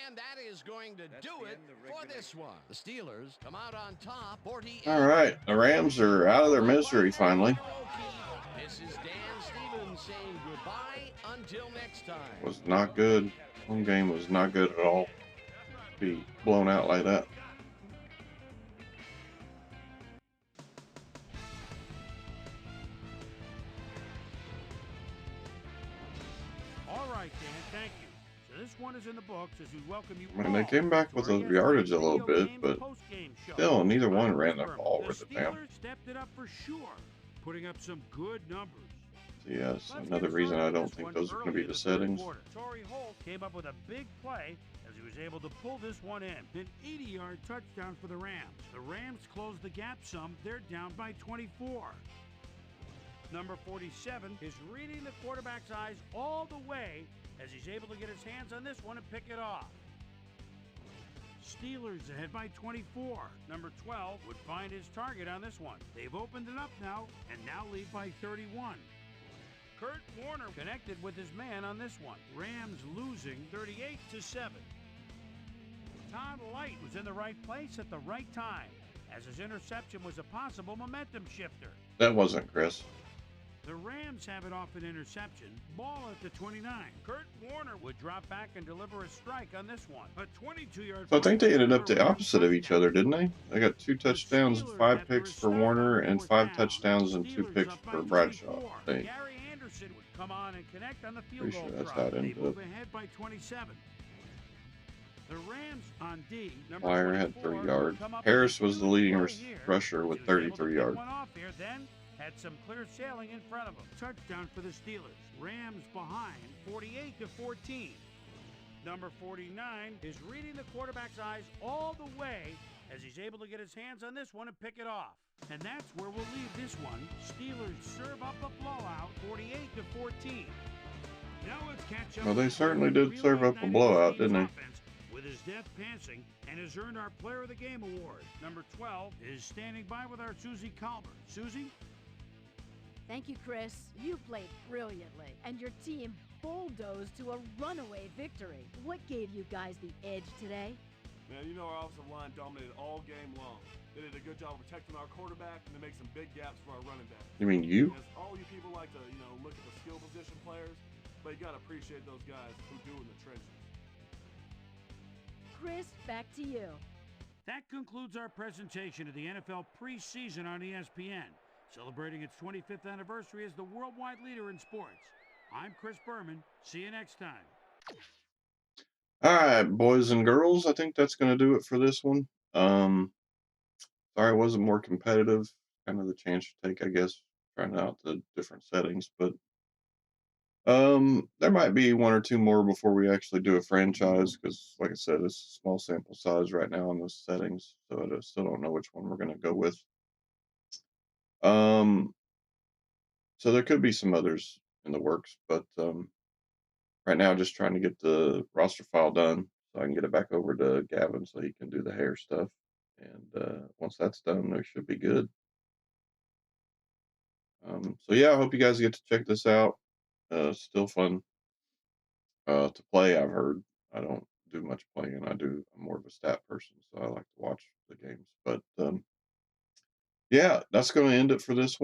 And that is going to That's do the it end of for this one. The Steelers come out on top, 48. all right. The Rams are out of their misery finally. This is Dan Stevens saying goodbye until next time. Was not good. Home game was not good at all. Be blown out like that. All right, Dan, thank you. So this one is in the books as we welcome you I mean, they all came back to with our the yesterday's yardage a little video bit, game but post-game show. still, neither one Well, ran the confirmed, ball the worth a damn. Steelers stepped it up for sure, putting up some good numbers. So yes, Let's another get reason started I with don't this think one those are going to early be in the third settings. quarter. Torrey Holt came up with a big play as he was able to pull this one in. An 80-yard touchdown for the Rams. The Rams closed the gap some. They're down by 24. Number 47 is reading the quarterback's eyes all the way as he's able to get his hands on this one and pick it off. Steelers ahead by 24. Number 12 would find his target on this one. They've opened it up now and now lead by 31. Kurt Warner connected with his man on this one. Rams losing 38-7. Todd Light was in the right place at the right time as his interception was a possible momentum shifter. That wasn't Chris. The Rams have it off an interception. Ball at the 29. Kurt Warner would drop back and deliver a strike on this one. A 22-yard. So I think they ended up the opposite of each other, didn't they? They got 2 touchdowns, 5 picks for Warner, and 5 touchdowns and 2 picks for Bradshaw. Gary Anderson would come on and connect on the field goal That's try. how it They ended move up. ahead by 27. The Rams on D. Flyer had 3 yards. Harris was the leading rusher with 33 yards. Then had some clear sailing in front of him. Touchdown for the Steelers. Rams behind 48-14. Number 49 is reading the quarterback's eyes all the way as he's able to get his hands on this one and pick it off. And that's where we'll leave this one. Steelers serve up a blowout, 48-14. Now let's catch up. Well, they certainly did serve up a blowout, didn't they? With his depth passing and has earned our Player of the Game award. Number 12 is standing by with our Susie Colbert. Susie? Thank you, Chris. You played brilliantly, and your team bulldozed to a runaway victory. What gave you guys the edge today? Man, you know our offensive line dominated all game long. They did a good job protecting our quarterback, and they make some big gaps for our running back. You mean you? As all you people like to, look at the skill position players, but you got to appreciate those guys who do in the trenches. Chris, back to you. That concludes our presentation of the NFL preseason on ESPN, celebrating its 25th anniversary as the worldwide leader in sports. I'm Chris Berman. See you next time. All right, boys and girls, I think that's going to do it for this one. Sorry it wasn't more competitive. Kind of the chance you take, I guess, trying out the different settings. But there might be 1 or 2 more before we actually do a franchise because, like I said, it's a small sample size right now on those settings. So I still don't know which one we're going to go with. So there could be some others in the works, but right now just trying to get the roster file done so I can get it back over to Gavin so he can do the hair stuff. And once that's done, we should be good. So yeah, I hope you guys get to check this out. Still fun to play, I've heard. I don't do much playing. I'm more of a stat person, so I like to watch the games. But yeah, that's going to end it for this one.